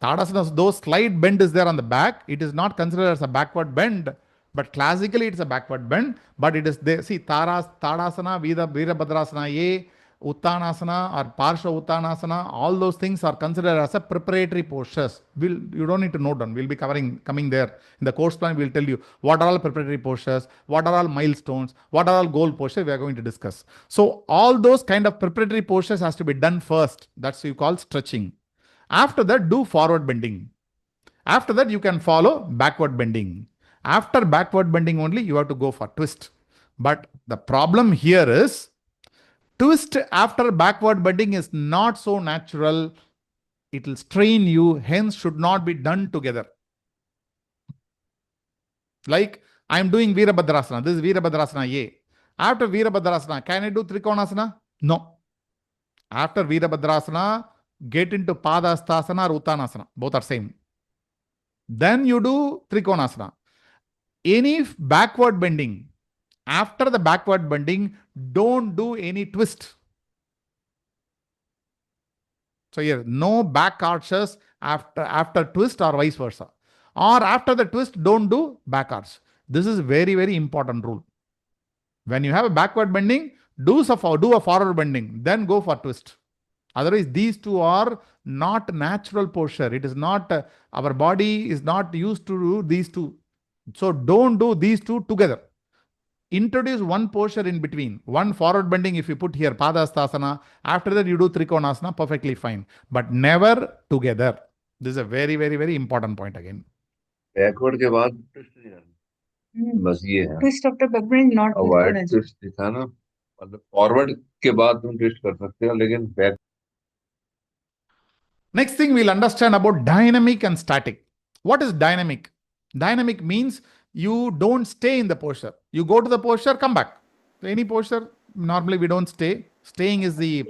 S1: Tadasana, those slight bend is there on the back. It is not considered as a backward bend, but classically it's a backward bend. But it is there. See, Tadasana, Virabhadrasana, Uttanasana or Parsha Uttanasana, all those things are considered as a preparatory postures. You don't need to note down. We'll be coming there. In the course plan, we'll tell you what are all preparatory postures, what are all milestones, what are all goal postures we are going to discuss. So all those kind of preparatory postures has to be done first. That's what you call stretching. After that, do forward bending. After that, you can follow backward bending. After backward bending only, you have to go for twist. But the problem here is, twist after backward bending is not so natural. It will strain you, hence should not be done together. Like I am doing Virabhadrasana. This is Virabhadrasana A. After Virabhadrasana, can I do Trikonasana? No. After Virabhadrasana, get into Padasthasana or Uttanasana. Both are same. Then you do Trikonasana. Any backward bending, after the backward bending, don't do any twist. So here, no back arches after twist or vice versa. Or after the twist, don't do back arch. This is very, very important rule. When you have a backward bending, do a forward bending, then go for twist. Otherwise, these two are not natural posture. It is not, our body is not used to do these two. So don't do these two together. Introduce one posture in between. One forward bending, if you put here Padasthasana, after that you do Trikonasana, perfectly fine. But never together. This is a very, very, very important point again.
S11: Backward के बाद twist नहीं आना, बस ये है।
S6: twist after backward not
S11: wide twist दिखाना, मतलब forward के बाद तुम ट्विस्ट कर सकते हो, लेकिन back.
S1: Next thing we'll understand about dynamic and static. What is dynamic? Dynamic means you don't stay in the posture. You go to the posture, come back. So any posture, normally we don't stay. Staying is the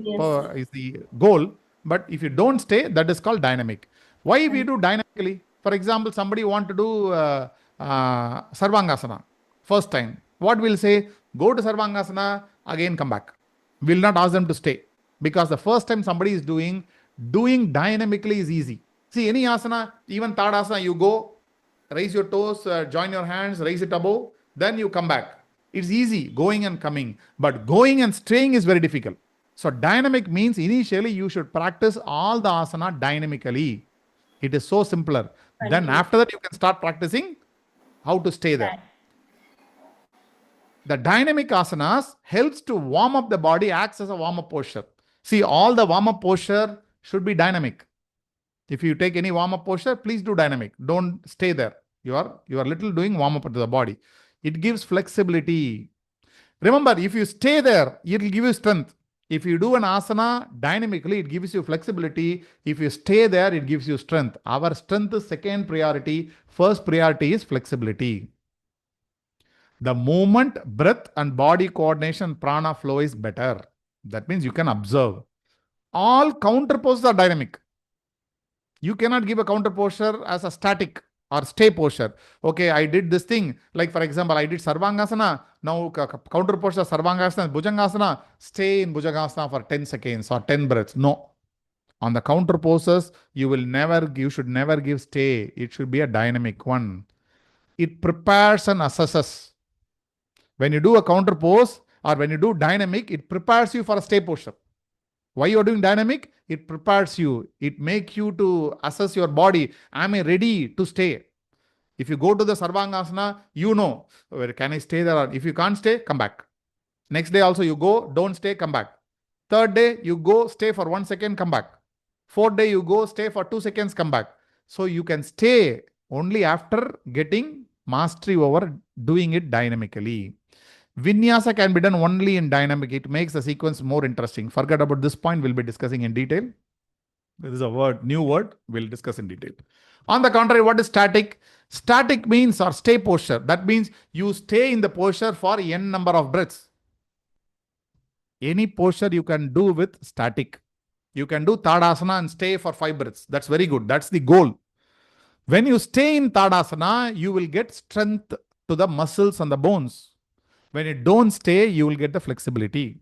S1: goal. But if you don't stay, that is called dynamic. Why we do dynamically? For example, somebody want to do Sarvangasana first time. What we'll say? Go to Sarvangasana, again come back. We'll not ask them to stay. Because the first time somebody is doing dynamically is easy. See, any asana, even Tadasana, you go, raise your toes, join your hands, raise it above, then you come back. It's easy, going and coming. But going and staying is very difficult. So dynamic means initially you should practice all the asana dynamically. It is so simpler. Then after that, you can start practicing how to stay there. The dynamic asanas helps to warm up the body, acts as a warm-up posture. See, all the warm-up posture should be dynamic. If you take any warm-up posture, please do dynamic. Don't stay there. You are little doing warm-up to the body. It gives flexibility. Remember, if you stay there, it will give you strength. If you do an asana dynamically, it gives you flexibility. If you stay there, it gives you strength. Our strength is second priority. First priority is flexibility. The movement, breath and body coordination, prana flow is better. That means you can observe. All counter poses are dynamic. You cannot give a counter posture as a static or stay posture. Okay, I did this thing. Like for example, I did Sarvangasana. Now counter posture Sarvangasana, Bhujangasana. Stay in Bhujangasana for 10 seconds or 10 breaths. No. On the counter poses, you should never give stay. It should be a dynamic one. It prepares and assesses. When you do a counter pose or when you do dynamic, it prepares you for a stay posture. Why you are doing dynamic? It prepares you. It makes you to assess your body. Am I ready to stay? If you go to the Sarvangasana, you know, where can I stay there? If you can't stay, come back. Next day also you go, don't stay, come back. Third day, you go, stay for 1 second, come back. Fourth day, you go, stay for 2 seconds, come back. So you can stay only after getting mastery over doing it dynamically. Vinyasa can be done only in dynamic. It makes the sequence more interesting. Forget about this point. We'll be discussing in detail. There is a word, new word. We'll discuss in detail. On the contrary, what is static? Static means or stay posture. That means you stay in the posture for n number of breaths. Any posture you can do with static. You can do Tadasana and stay for 5 breaths. That's very good. That's the goal. When you stay in Tadasana, you will get strength to the muscles and the bones. When you don't stay, you will get the flexibility.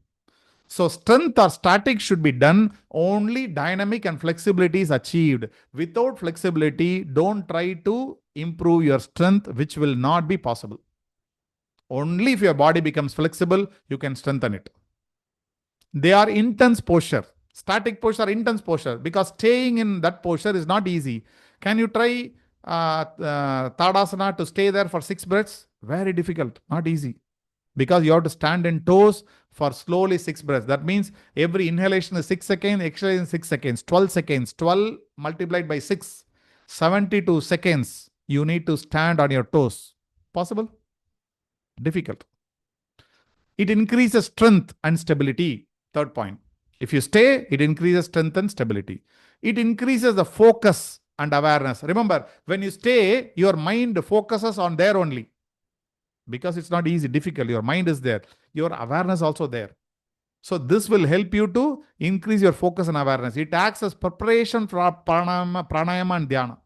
S1: So strength or static should be done. Only dynamic and flexibility is achieved. Without flexibility, don't try to improve your strength, which will not be possible. Only if your body becomes flexible, you can strengthen it. They are intense posture. Static posture, intense posture, because staying in that posture is not easy. Can you try Tadasana to stay there for 6 breaths? Very difficult, not easy. Because you have to stand in toes for slowly 6 breaths. That means every inhalation is 6 seconds, exhalation is 6 seconds, 12 seconds, 12 multiplied by 6, 72 seconds. You need to stand on your toes. Possible? Difficult. It increases strength and stability. Third point. If you stay, it increases strength and stability. It increases the focus and awareness. Remember, when you stay, your mind focuses on there only. Because it's not easy, difficult. Your mind is there. Your awareness also there. So this will help you to increase your focus and awareness. It acts as preparation for pranayama and dhyana.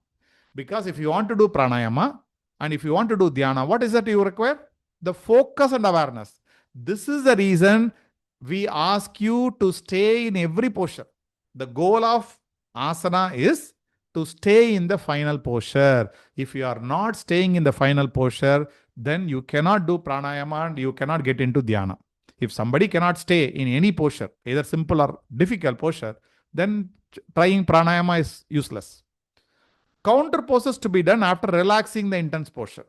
S1: Because if you want to do pranayama and if you want to do dhyana, what is that you require? The focus and awareness. This is the reason we ask you to stay in every posture. The goal of asana is to stay in the final posture. If you are not staying in the final posture, then you cannot do pranayama and you cannot get into dhyana. If somebody cannot stay in any posture, either simple or difficult posture, then trying pranayama is useless. Counter poses to be done after relaxing the intense posture.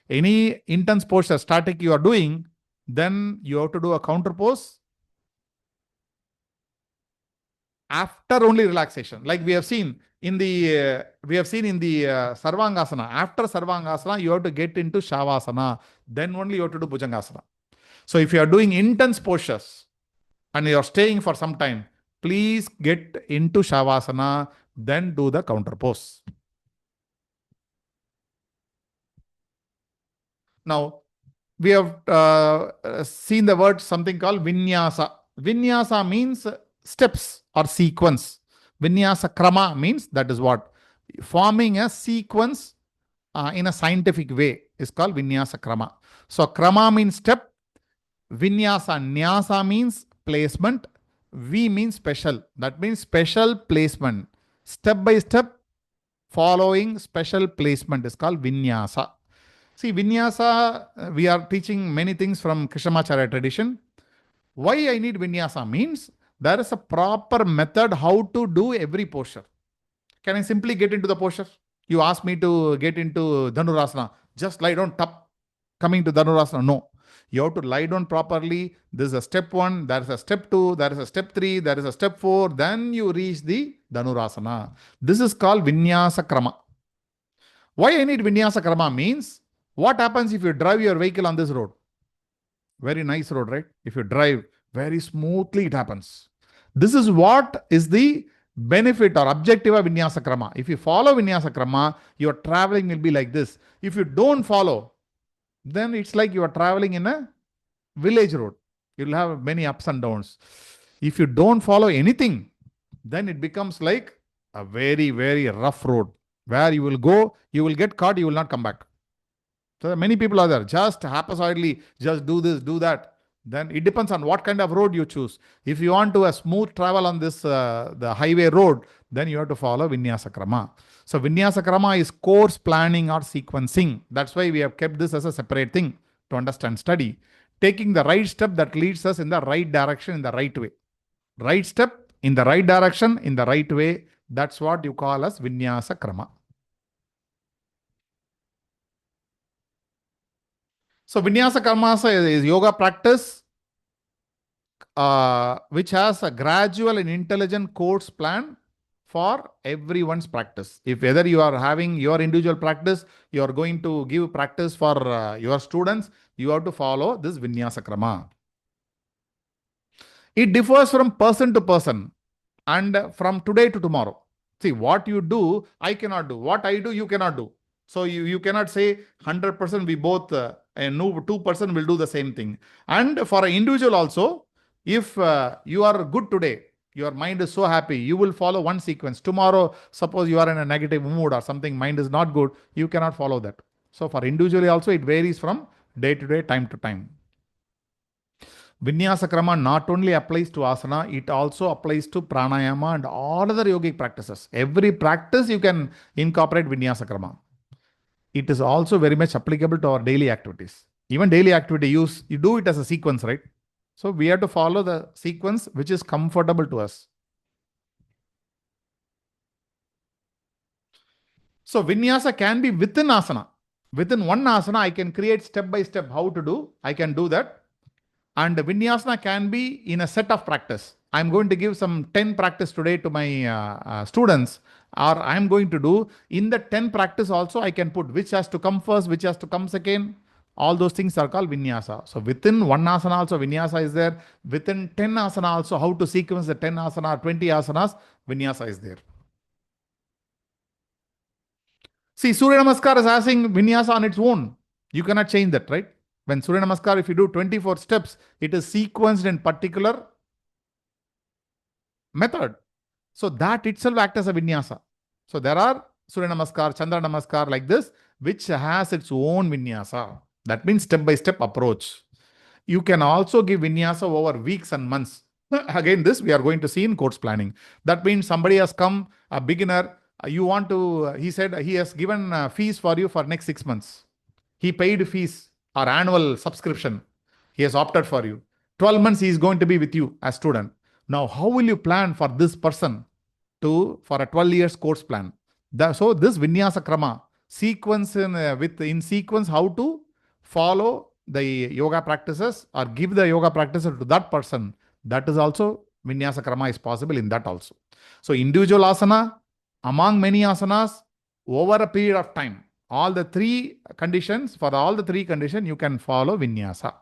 S1: Any intense posture, static you are doing, then you have to do a counter pose after only relaxation. Like we have seen in the Sarvangasana. After Sarvangasana, you have to get into Shavasana. Then only you have to do Bhujangasana. So if you are doing intense postures and you are staying for some time, please get into Shavasana, then do the counter pose. Now, we have seen the word something called Vinyasa. Vinyasa means steps or sequence. Vinyasa krama means that is what? Forming a sequence in a scientific way is called Vinyasa krama. So krama means step. Vinyasa, nyasa means placement. V means special. That means special placement. Step by step following special placement is called Vinyasa. See, Vinyasa, we are teaching many things from Krishnamacharya tradition. Why I need Vinyasa means there is a proper method how to do every posture. Can I simply get into the posture? You ask me to get into Dhanurasana. Just lie down, tap, coming to Dhanurasana. No. You have to lie down properly. This is a step 1, there is a step 2, there is a step 3, there is a step 4. Then you reach the Dhanurasana. This is called Vinyasa Krama. Why I need Vinyasa Krama means, what happens if you drive your vehicle on this road? Very nice road, right? If you drive very smoothly, it happens. This is what is the benefit or objective of Vinyasa Krama. If you follow Vinyasa Krama, your traveling will be like this. If you don't follow, then it's like you are traveling in a village road. You'll have many ups and downs. If you don't follow anything, then it becomes like a very, very rough road where you will go, you will get caught, you will not come back. So many people are there, just haphazardly, just do this, do that. Then it depends on what kind of road you choose. If you want to a smooth travel on this the highway road, then you have to follow Vinyasa Krama. So Vinyasa Krama is course planning or sequencing. That's why we have kept this as a separate thing to understand study. Taking the right step that leads us in the right direction, in the right way. Right step in the right direction, in the right way. That's what you call as Vinyasa Krama. So Vinyasa Krama is yoga practice which has a gradual and intelligent course plan for everyone's practice. If whether you are having your individual practice, you are going to give practice for your students, you have to follow this Vinyasa Krama. It differs from person to person and from today to tomorrow. See, what you do, I cannot do. What I do, you cannot do. So you cannot say 100% we both, and no 2% will do the same thing. And for an individual also, if you are good today, your mind is so happy, you will follow one sequence. Tomorrow, suppose you are in a negative mood or something, mind is not good, you cannot follow that. So for individually also, it varies from day to day, time to time. Vinyasa Krama not only applies to asana, it also applies to pranayama and all other yogic practices. Every practice you can incorporate Vinyasa Krama. It is also very much applicable to our daily activities. Even daily activity, you do it as a sequence, right? So we have to follow the sequence which is comfortable to us. So Vinyasa can be within asana. Within one asana, I can create step by step how to do. I can do that. And Vinyasana can be in a set of practice. I'm going to give some 10 practice today to my students, or I'm going to do in the 10 practice also, I can put which has to come first, which has to come second. All those things are called Vinyasa. So within one asana also Vinyasa is there. Within 10 asana also, how to sequence the 10 asana, 20 asanas, Vinyasa is there. See, Surya Namaskar is asking Vinyasa on its own. You cannot change that, right? When Surya Namaskar, if you do 24 steps, it is sequenced in particular method. So that itself acts as a Vinyasa. So there are Surya Namaskar, Chandra Namaskar like this, which has its own Vinyasa. That means step-by-step approach. You can also give Vinyasa over weeks and months. Again, this we are going to see in course planning. That means somebody has come, a beginner, he said he has given fees for you for next 6 months. He paid fees or annual subscription. He has opted for you. 12 months he is going to be with you as student. Now, how will you plan for this person for a 12 years course plan? So this Vinyasa Krama, sequence in sequence, how to follow the yoga practices or give the yoga practices to that person. That is also Vinyasa Krama is possible in that also. So individual asana, among many asanas, over a period of time. All the three conditions, for all the three conditions, you can follow Vinyasa.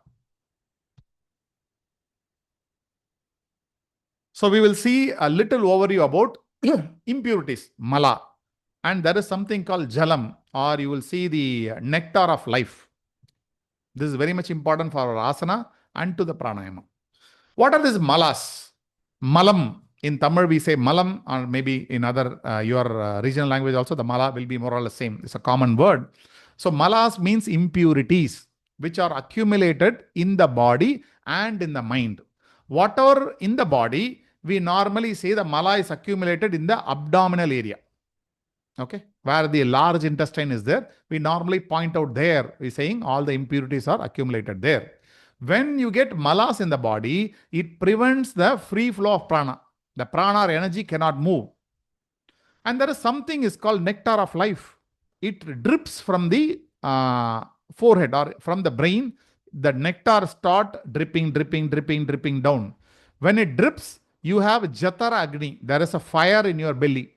S1: So we will see a little overview about impurities, mala. And there is something called jalam, or you will see the nectar of life. This is very much important for our asana and to the pranayama. What are these malas? Malam. In Tamil, we say malam, or maybe in other your regional language also, the mala will be more or less same. It's a common word. So malas means impurities, which are accumulated in the body and in the mind. Whatever in the body, we normally say the mala is accumulated in the abdominal area. Okay, where the large intestine is there, we normally point out there, we're saying all the impurities are accumulated there. When you get malas in the body, it prevents the free flow of prana. The prana or energy cannot move. And there is something is called nectar of life. It drips from the forehead or from the brain. The nectar start dripping down. When it drips, you have Jatara Agni. There is a fire in your belly,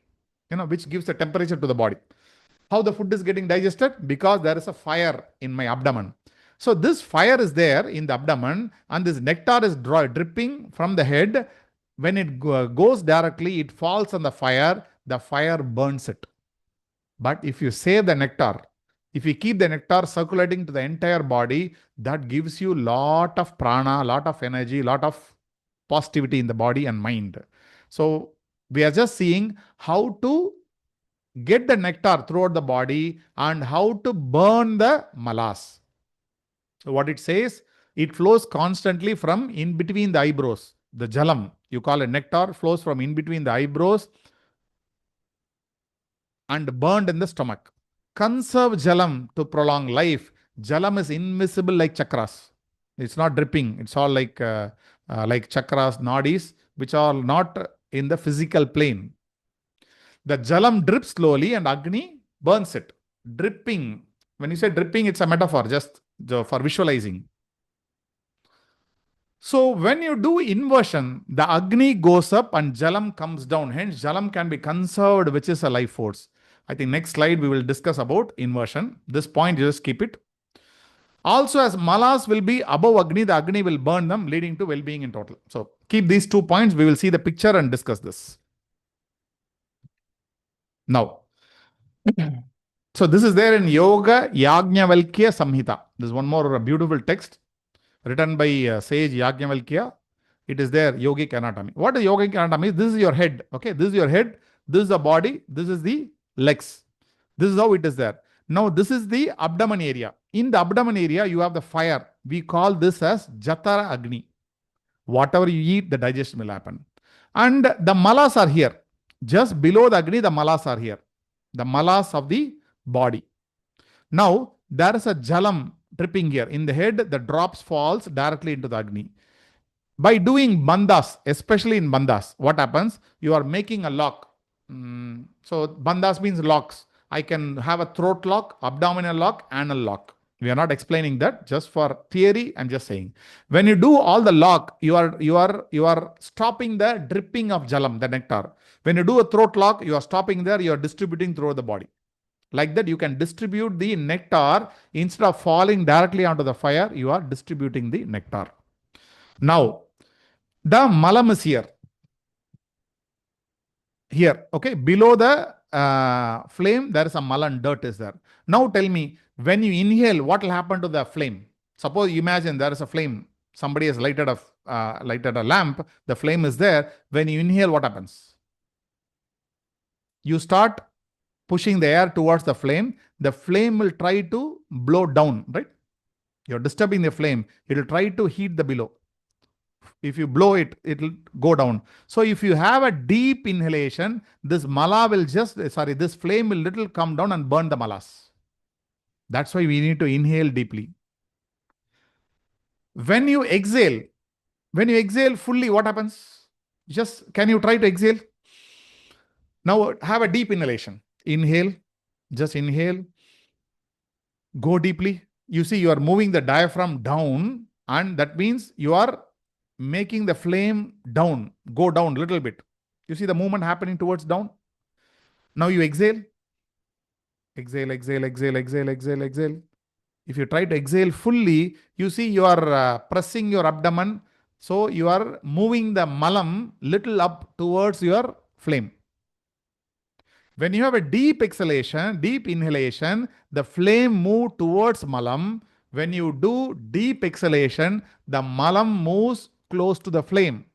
S1: which gives the temperature to the body. How the food is getting digested? Because there is a fire in my abdomen. So this fire is there in the abdomen and this nectar is dripping from the head. When it goes directly, it falls on the fire burns it. But if you save the nectar, if you keep the nectar circulating to the entire body, that gives you lot of prana, lot of energy, lot of positivity in the body and mind. So we are just seeing how to get the nectar throughout the body and how to burn the malas. So what it says, it flows constantly from in between the eyebrows. The jalam, you call it nectar, flows from in between the eyebrows and burned in the stomach. Conserve jalam to prolong life. Jalam is invisible like chakras. It's not dripping. It's all like chakras, nadis. which are not in the physical plane. The jalam drips slowly and Agni burns it. Dripping. When you say dripping, it's a metaphor just for visualizing. So when you do inversion, the Agni goes up and Jalam comes down. Hence, Jalam can be conserved, which is a life force. I think next slide we will discuss about inversion. This point, you just keep it. Also, as Malas will be above Agni, the Agni will burn them, leading to well-being in total. So keep these 2 points. We will see the picture and discuss this. Now, so this is there in Yoga Yajnavalkya Samhita. This is one more beautiful text written by sage Yajnavalkya. It is there, yogic anatomy. What is yogic anatomy? This is your head. Okay, this is your head. This is the body. This is the legs. This is how it is there. Now, this is the abdomen area. In the abdomen area, you have the fire. We call this as Jatara Agni. Whatever you eat, the digestion will happen. And the malas are here. Just below the Agni, the malas are here. The malas of the body. Now, there is a jalam dripping here. In the head, the drops falls directly into the Agni. By doing bandhas, especially in bandhas, what happens? You are making a lock. So bandhas means locks. I can have a throat lock, abdominal lock, anal lock. We are not explaining that, just for theory. I'm just saying. When you do all the lock, you are stopping the dripping of jalam, the nectar. When you do a throat lock, you are stopping there. You are distributing throughout the body. Like that, you can distribute the nectar instead of falling directly onto the fire. You are distributing the nectar. Now, the malam is here. Here, okay. Below the flame, there is a malan, dirt is there. Now tell me, when you inhale, what will happen to the flame? Suppose, imagine there is a flame. Somebody has lighted a lamp. The flame is there. When you inhale, what happens? You start pushing the air towards the flame. The flame will try to blow down, right? You're disturbing the flame. It will try to heat the below. If you blow it, it will go down. So if you have a deep inhalation, this mala will this flame will little come down and burn the malas. That's why we need to inhale deeply. When you exhale fully, what happens? Can you try to exhale? Now have a deep inhalation. Inhale, just inhale. Go deeply. You see, you are moving the diaphragm down, and that means you are making the flame down, go down a little bit. You see the movement happening towards down. Now you exhale. Exhale, exhale, exhale, exhale, exhale, exhale. If you try to exhale fully, you see you are pressing your abdomen. So you are moving the malam little up towards your flame. When you have a deep exhalation, deep inhalation, the flame moves towards malam. When you do deep exhalation, the malam moves close to the flame.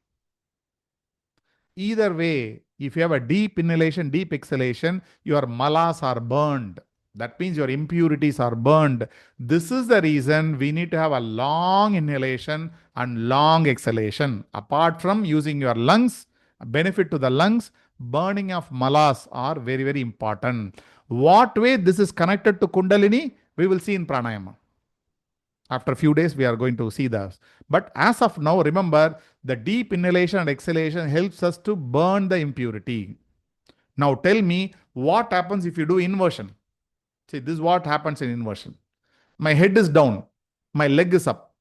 S1: Either way, if you have a deep inhalation, deep exhalation, your malas are burned. That means your impurities are burned. This is the reason we need to have a long inhalation and long exhalation. Apart from using your lungs, benefit to the lungs, burning of malas are very, very important. What way this is connected to Kundalini, we will see in pranayama. After a few days, we are going to see this. But as of now, remember, the deep inhalation and exhalation helps us to burn the impurity. Now tell me, what happens if you do inversion? See, this is what happens in inversion. My head is down. My leg is up.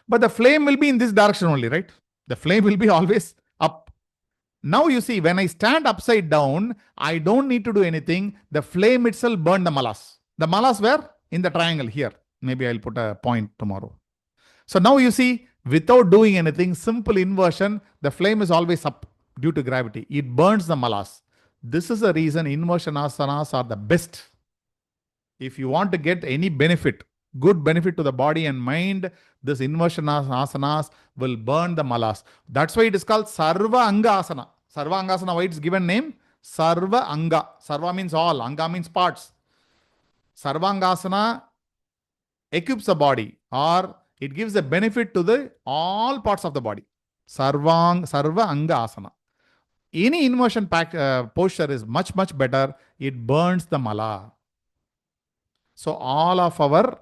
S1: But the flame will be in this direction only, right? The flame will be always up. Now you see, when I stand upside down, I don't need to do anything. The flame itself burned the malas. The malas were in the triangle here. Maybe I'll put a point tomorrow. So now you see, without doing anything, simple inversion, the flame is always up due to gravity. It burns the malas. This is the reason inversion asanas are the best. If you want to get any benefit, good benefit to the body and mind, this inversion asanas will burn the malas. That's why it is called Sarva Anga Asana. Sarva Anga Asana, why it's given name? Sarva Anga. Sarva means all. Anga means parts. Sarva Anga Asana equips the body, or it gives a benefit to the all parts of the body. Sarva Anga Asana. Any inversion posture is much, much better. It burns the mala. So all of our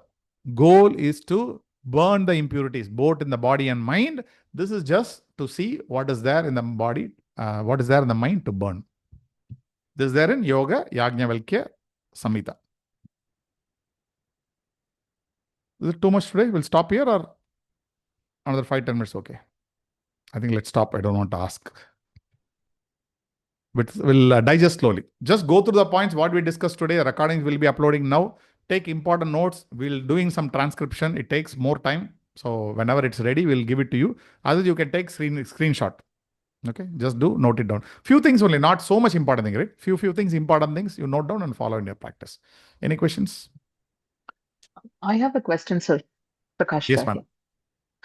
S1: goal is to burn the impurities, both in the body and mind. This is just to see what is there in the body, what is there in the mind to burn. This is there in Yoga Yajnavalkya Samhita. Is it too much today? We'll stop here or another 5-10 minutes? Okay. I think let's stop. I don't want to ask. But we'll digest slowly. Just go through the points what we discussed today. The recordings will be uploading now. Take important notes. We'll doing some transcription. It takes more time. So whenever it's ready, we'll give it to you. Otherwise, you can take screenshot. Okay, just do note it down. Few things only, not so much important thing, right? Few things, important things you note down and follow in your practice. Any questions?
S8: I have a question, sir. Prakash.
S1: Yes, ma'am.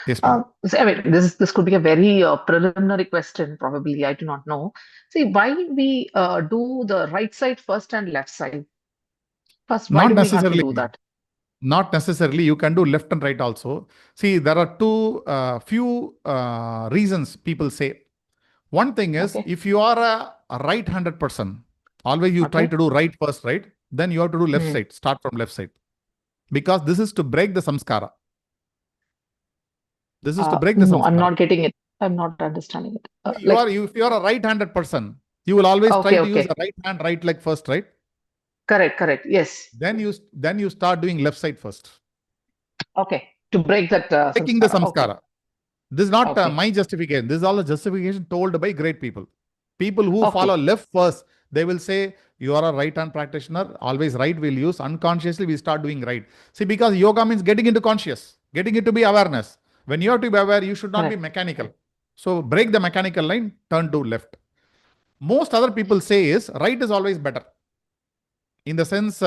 S1: Yes, ma'am.
S8: So, I mean, this could be a very preliminary question, probably. I do not know. See, why we do the right side first and left side first? Why
S1: Not
S8: do we have to
S1: necessarily.
S8: do that?
S1: Not necessarily. You can do left and right also. See, there are few reasons people say. One thing is, if you are a right-handed person, always you try to do right first, right? Then you have to do left side. Start from left side. Because this is to break the samskara. This is to break the samskara.
S8: No, I'm not getting it. I'm not understanding it.
S1: If you are a right-handed person, you will always try to use the right hand, right leg first, right?
S8: Correct. Yes.
S1: Then you start doing left side first.
S8: Okay. To break that
S1: breaking the samskara. This is not my justification. This is all a justification told by great people. People who follow left first, they will say, you are a right-hand practitioner, always right will use. Unconsciously, we start doing right. See, because yoga means getting into conscious, getting into be awareness. When you have to be aware, you should not be mechanical. So break the mechanical line, turn to left. Most other people say is, right is always better. In the sense,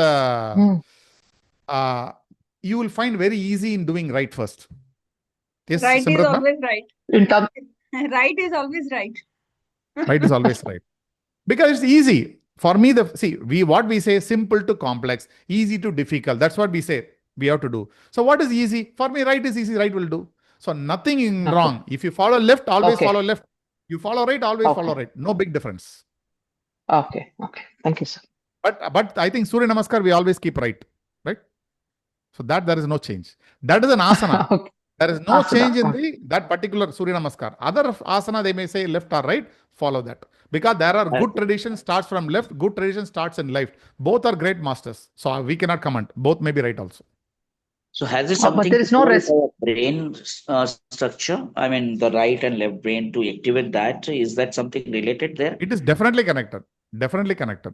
S1: you will find very easy in doing right first. Yes,
S6: right
S1: Simrat,
S6: is always right. Right is always right.
S1: Right is always right. Because it's easy. For me, what we say, simple to complex, easy to difficult. That's what we say we have to do. So what is easy? For me, right is easy, right will do. So nothing wrong. If you follow left, always follow left. You follow right, always follow right. No big difference.
S8: Okay. Thank you, sir.
S1: But I think Surya Namaskar, we always keep right. So there is no change. That is an asana. There is no change in that particular Surya Namaskar. Other asana, they may say left or right, follow that. Because there are good tradition starts from left, good tradition starts in left. Both are great masters. So we cannot comment. Both may be right also.
S5: So has it something to do with our brain structure? I mean, the right and left brain to activate that. Is that something related there?
S1: It is definitely connected. Definitely connected.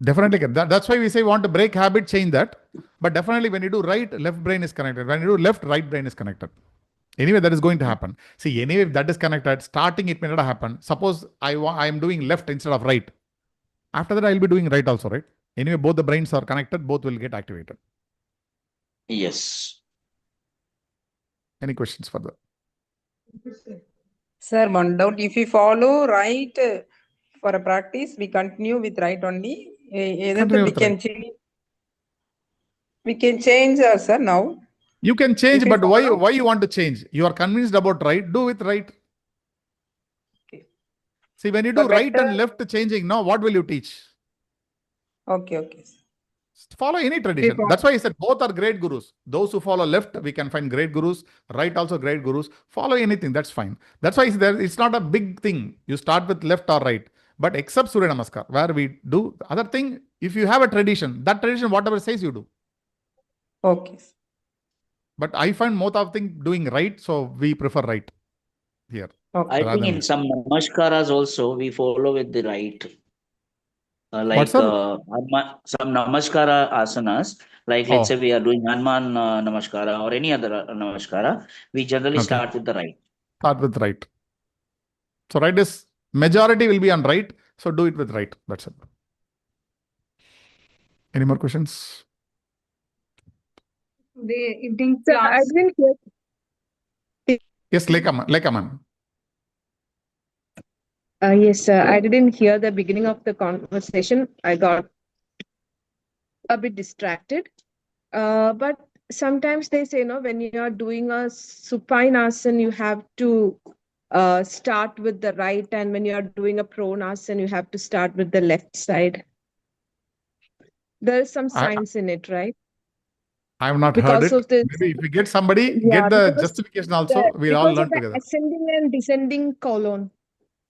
S1: That's why we say we want to break habit, change that. But definitely when you do right, left brain is connected. When you do left, right brain is connected. Anyway, that is going to happen. See, anyway, if that is connected, starting it may not happen. Suppose I am doing left instead of right. After that, I will be doing right also, right? Anyway, both the brains are connected. Both will get activated.
S5: Yes.
S1: Any questions further?
S10: Sir, one doubt. If we follow right for a practice, we continue with right only. We can change, sir, now.
S1: You can change, but why you want to change? You are convinced about right, do with right.
S10: Okay.
S1: See, when you do right and left changing, now what will you teach?
S10: Okay.
S1: Follow any tradition. That's why I said both are great gurus. Those who follow left, we can find great gurus. Right also great gurus. Follow anything, that's fine. That's why it's not a big thing. You start with left or right. But except Surya Namaskar, where we do other thing, if you have a tradition, that tradition, whatever says you do.
S10: Okay.
S1: But I find most of things doing right, so we prefer right here.
S5: I think in some namaskaras also we follow with the right. Some namaskara asanas, like let's say we are doing Hanuman namaskara or any other namaskara, we generally start with the right.
S1: Start with right. So right is, majority will be on right, so do it with right. That's it. Any more questions?
S6: The evening class.
S12: I didn't hear.
S1: Yes, Lekha ma'am.
S12: Yes, I didn't hear the beginning of the conversation. I got a bit distracted. But sometimes they say, when you are doing a supine asana, you have to start with the right, and when you are doing a pranasana, you have to start with the left side. There is some science in it, right?
S1: I have not heard
S12: because
S1: it.
S12: of this.
S1: Maybe if we get somebody,
S12: Yeah,
S1: get the
S12: because
S1: justification also. We'll all
S12: because of
S1: learn
S12: the
S1: together.
S12: ascending and descending colon.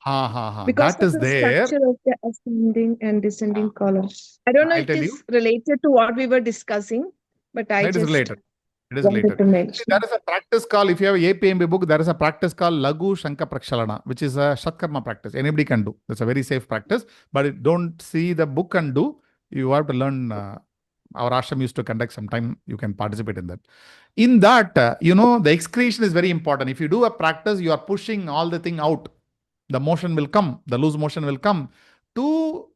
S1: That
S12: Because of
S1: is
S12: the
S1: there.
S12: structure of the ascending and descending colon. I don't know
S1: I'll
S12: if
S1: tell
S12: it
S1: you.
S12: is related to what we were discussing, but I
S1: It is
S12: just
S1: related. It is
S12: wanted
S1: related.
S12: to
S1: See,
S12: mention.
S1: there is a practice called, if you have a APMB book, there is a practice called Lagu Shanka Prakshalana, which is a Shatkarma practice. Anybody can do. It's a very safe practice, but don't see the book and do. You have to learn. Our ashram used to conduct sometime. You can participate in that. In that, the excretion is very important. If you do a practice, you are pushing all the thing out. The motion will come. The loose motion will come. To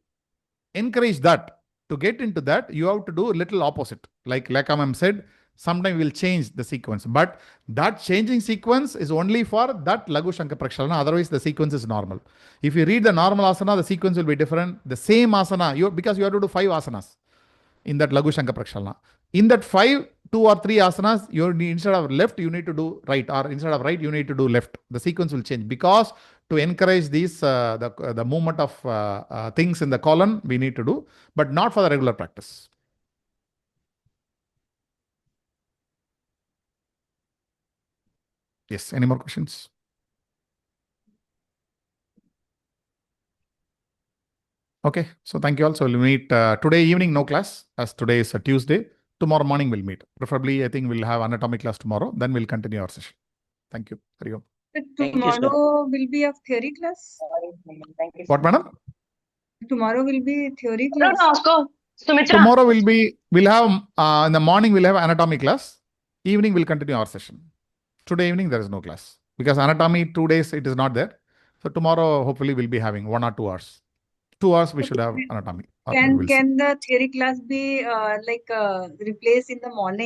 S1: encourage that, to get into that, you have to do a little opposite. Like Ma'am said, sometimes we'll change the sequence. But that changing sequence is only for that Lagu Shanka Prakshalana. Otherwise, the sequence is normal. If you read the normal asana, the sequence will be different. The same asana, because you have to do 5 asanas in that Lagu Shanka Prakshalana. In that 5, 2 or 3 asanas, instead of left, you need to do right, or instead of right, you need to do left. The sequence will change, because to encourage these the movement of things in the colon, we need to do, but not for the regular practice. Yes, any more questions? Okay, so thank you all. So we'll meet today evening, no class, as today is a Tuesday. Tomorrow morning we'll meet. Preferably, I think we'll have anatomy class tomorrow. Then we'll continue our session. Thank you. Hari Om.
S6: Tomorrow will be a theory class.
S1: What, madam?
S6: Tomorrow will be theory class.
S1: Tomorrow we'll have in the morning we'll have anatomy class. Evening we'll continue our session. Today evening there is no class because anatomy 2 days it is not there. So tomorrow hopefully we'll be having 1 or 2 hours. 2 hours we should have anatomy.
S6: Can the theory class be replaced in the morning?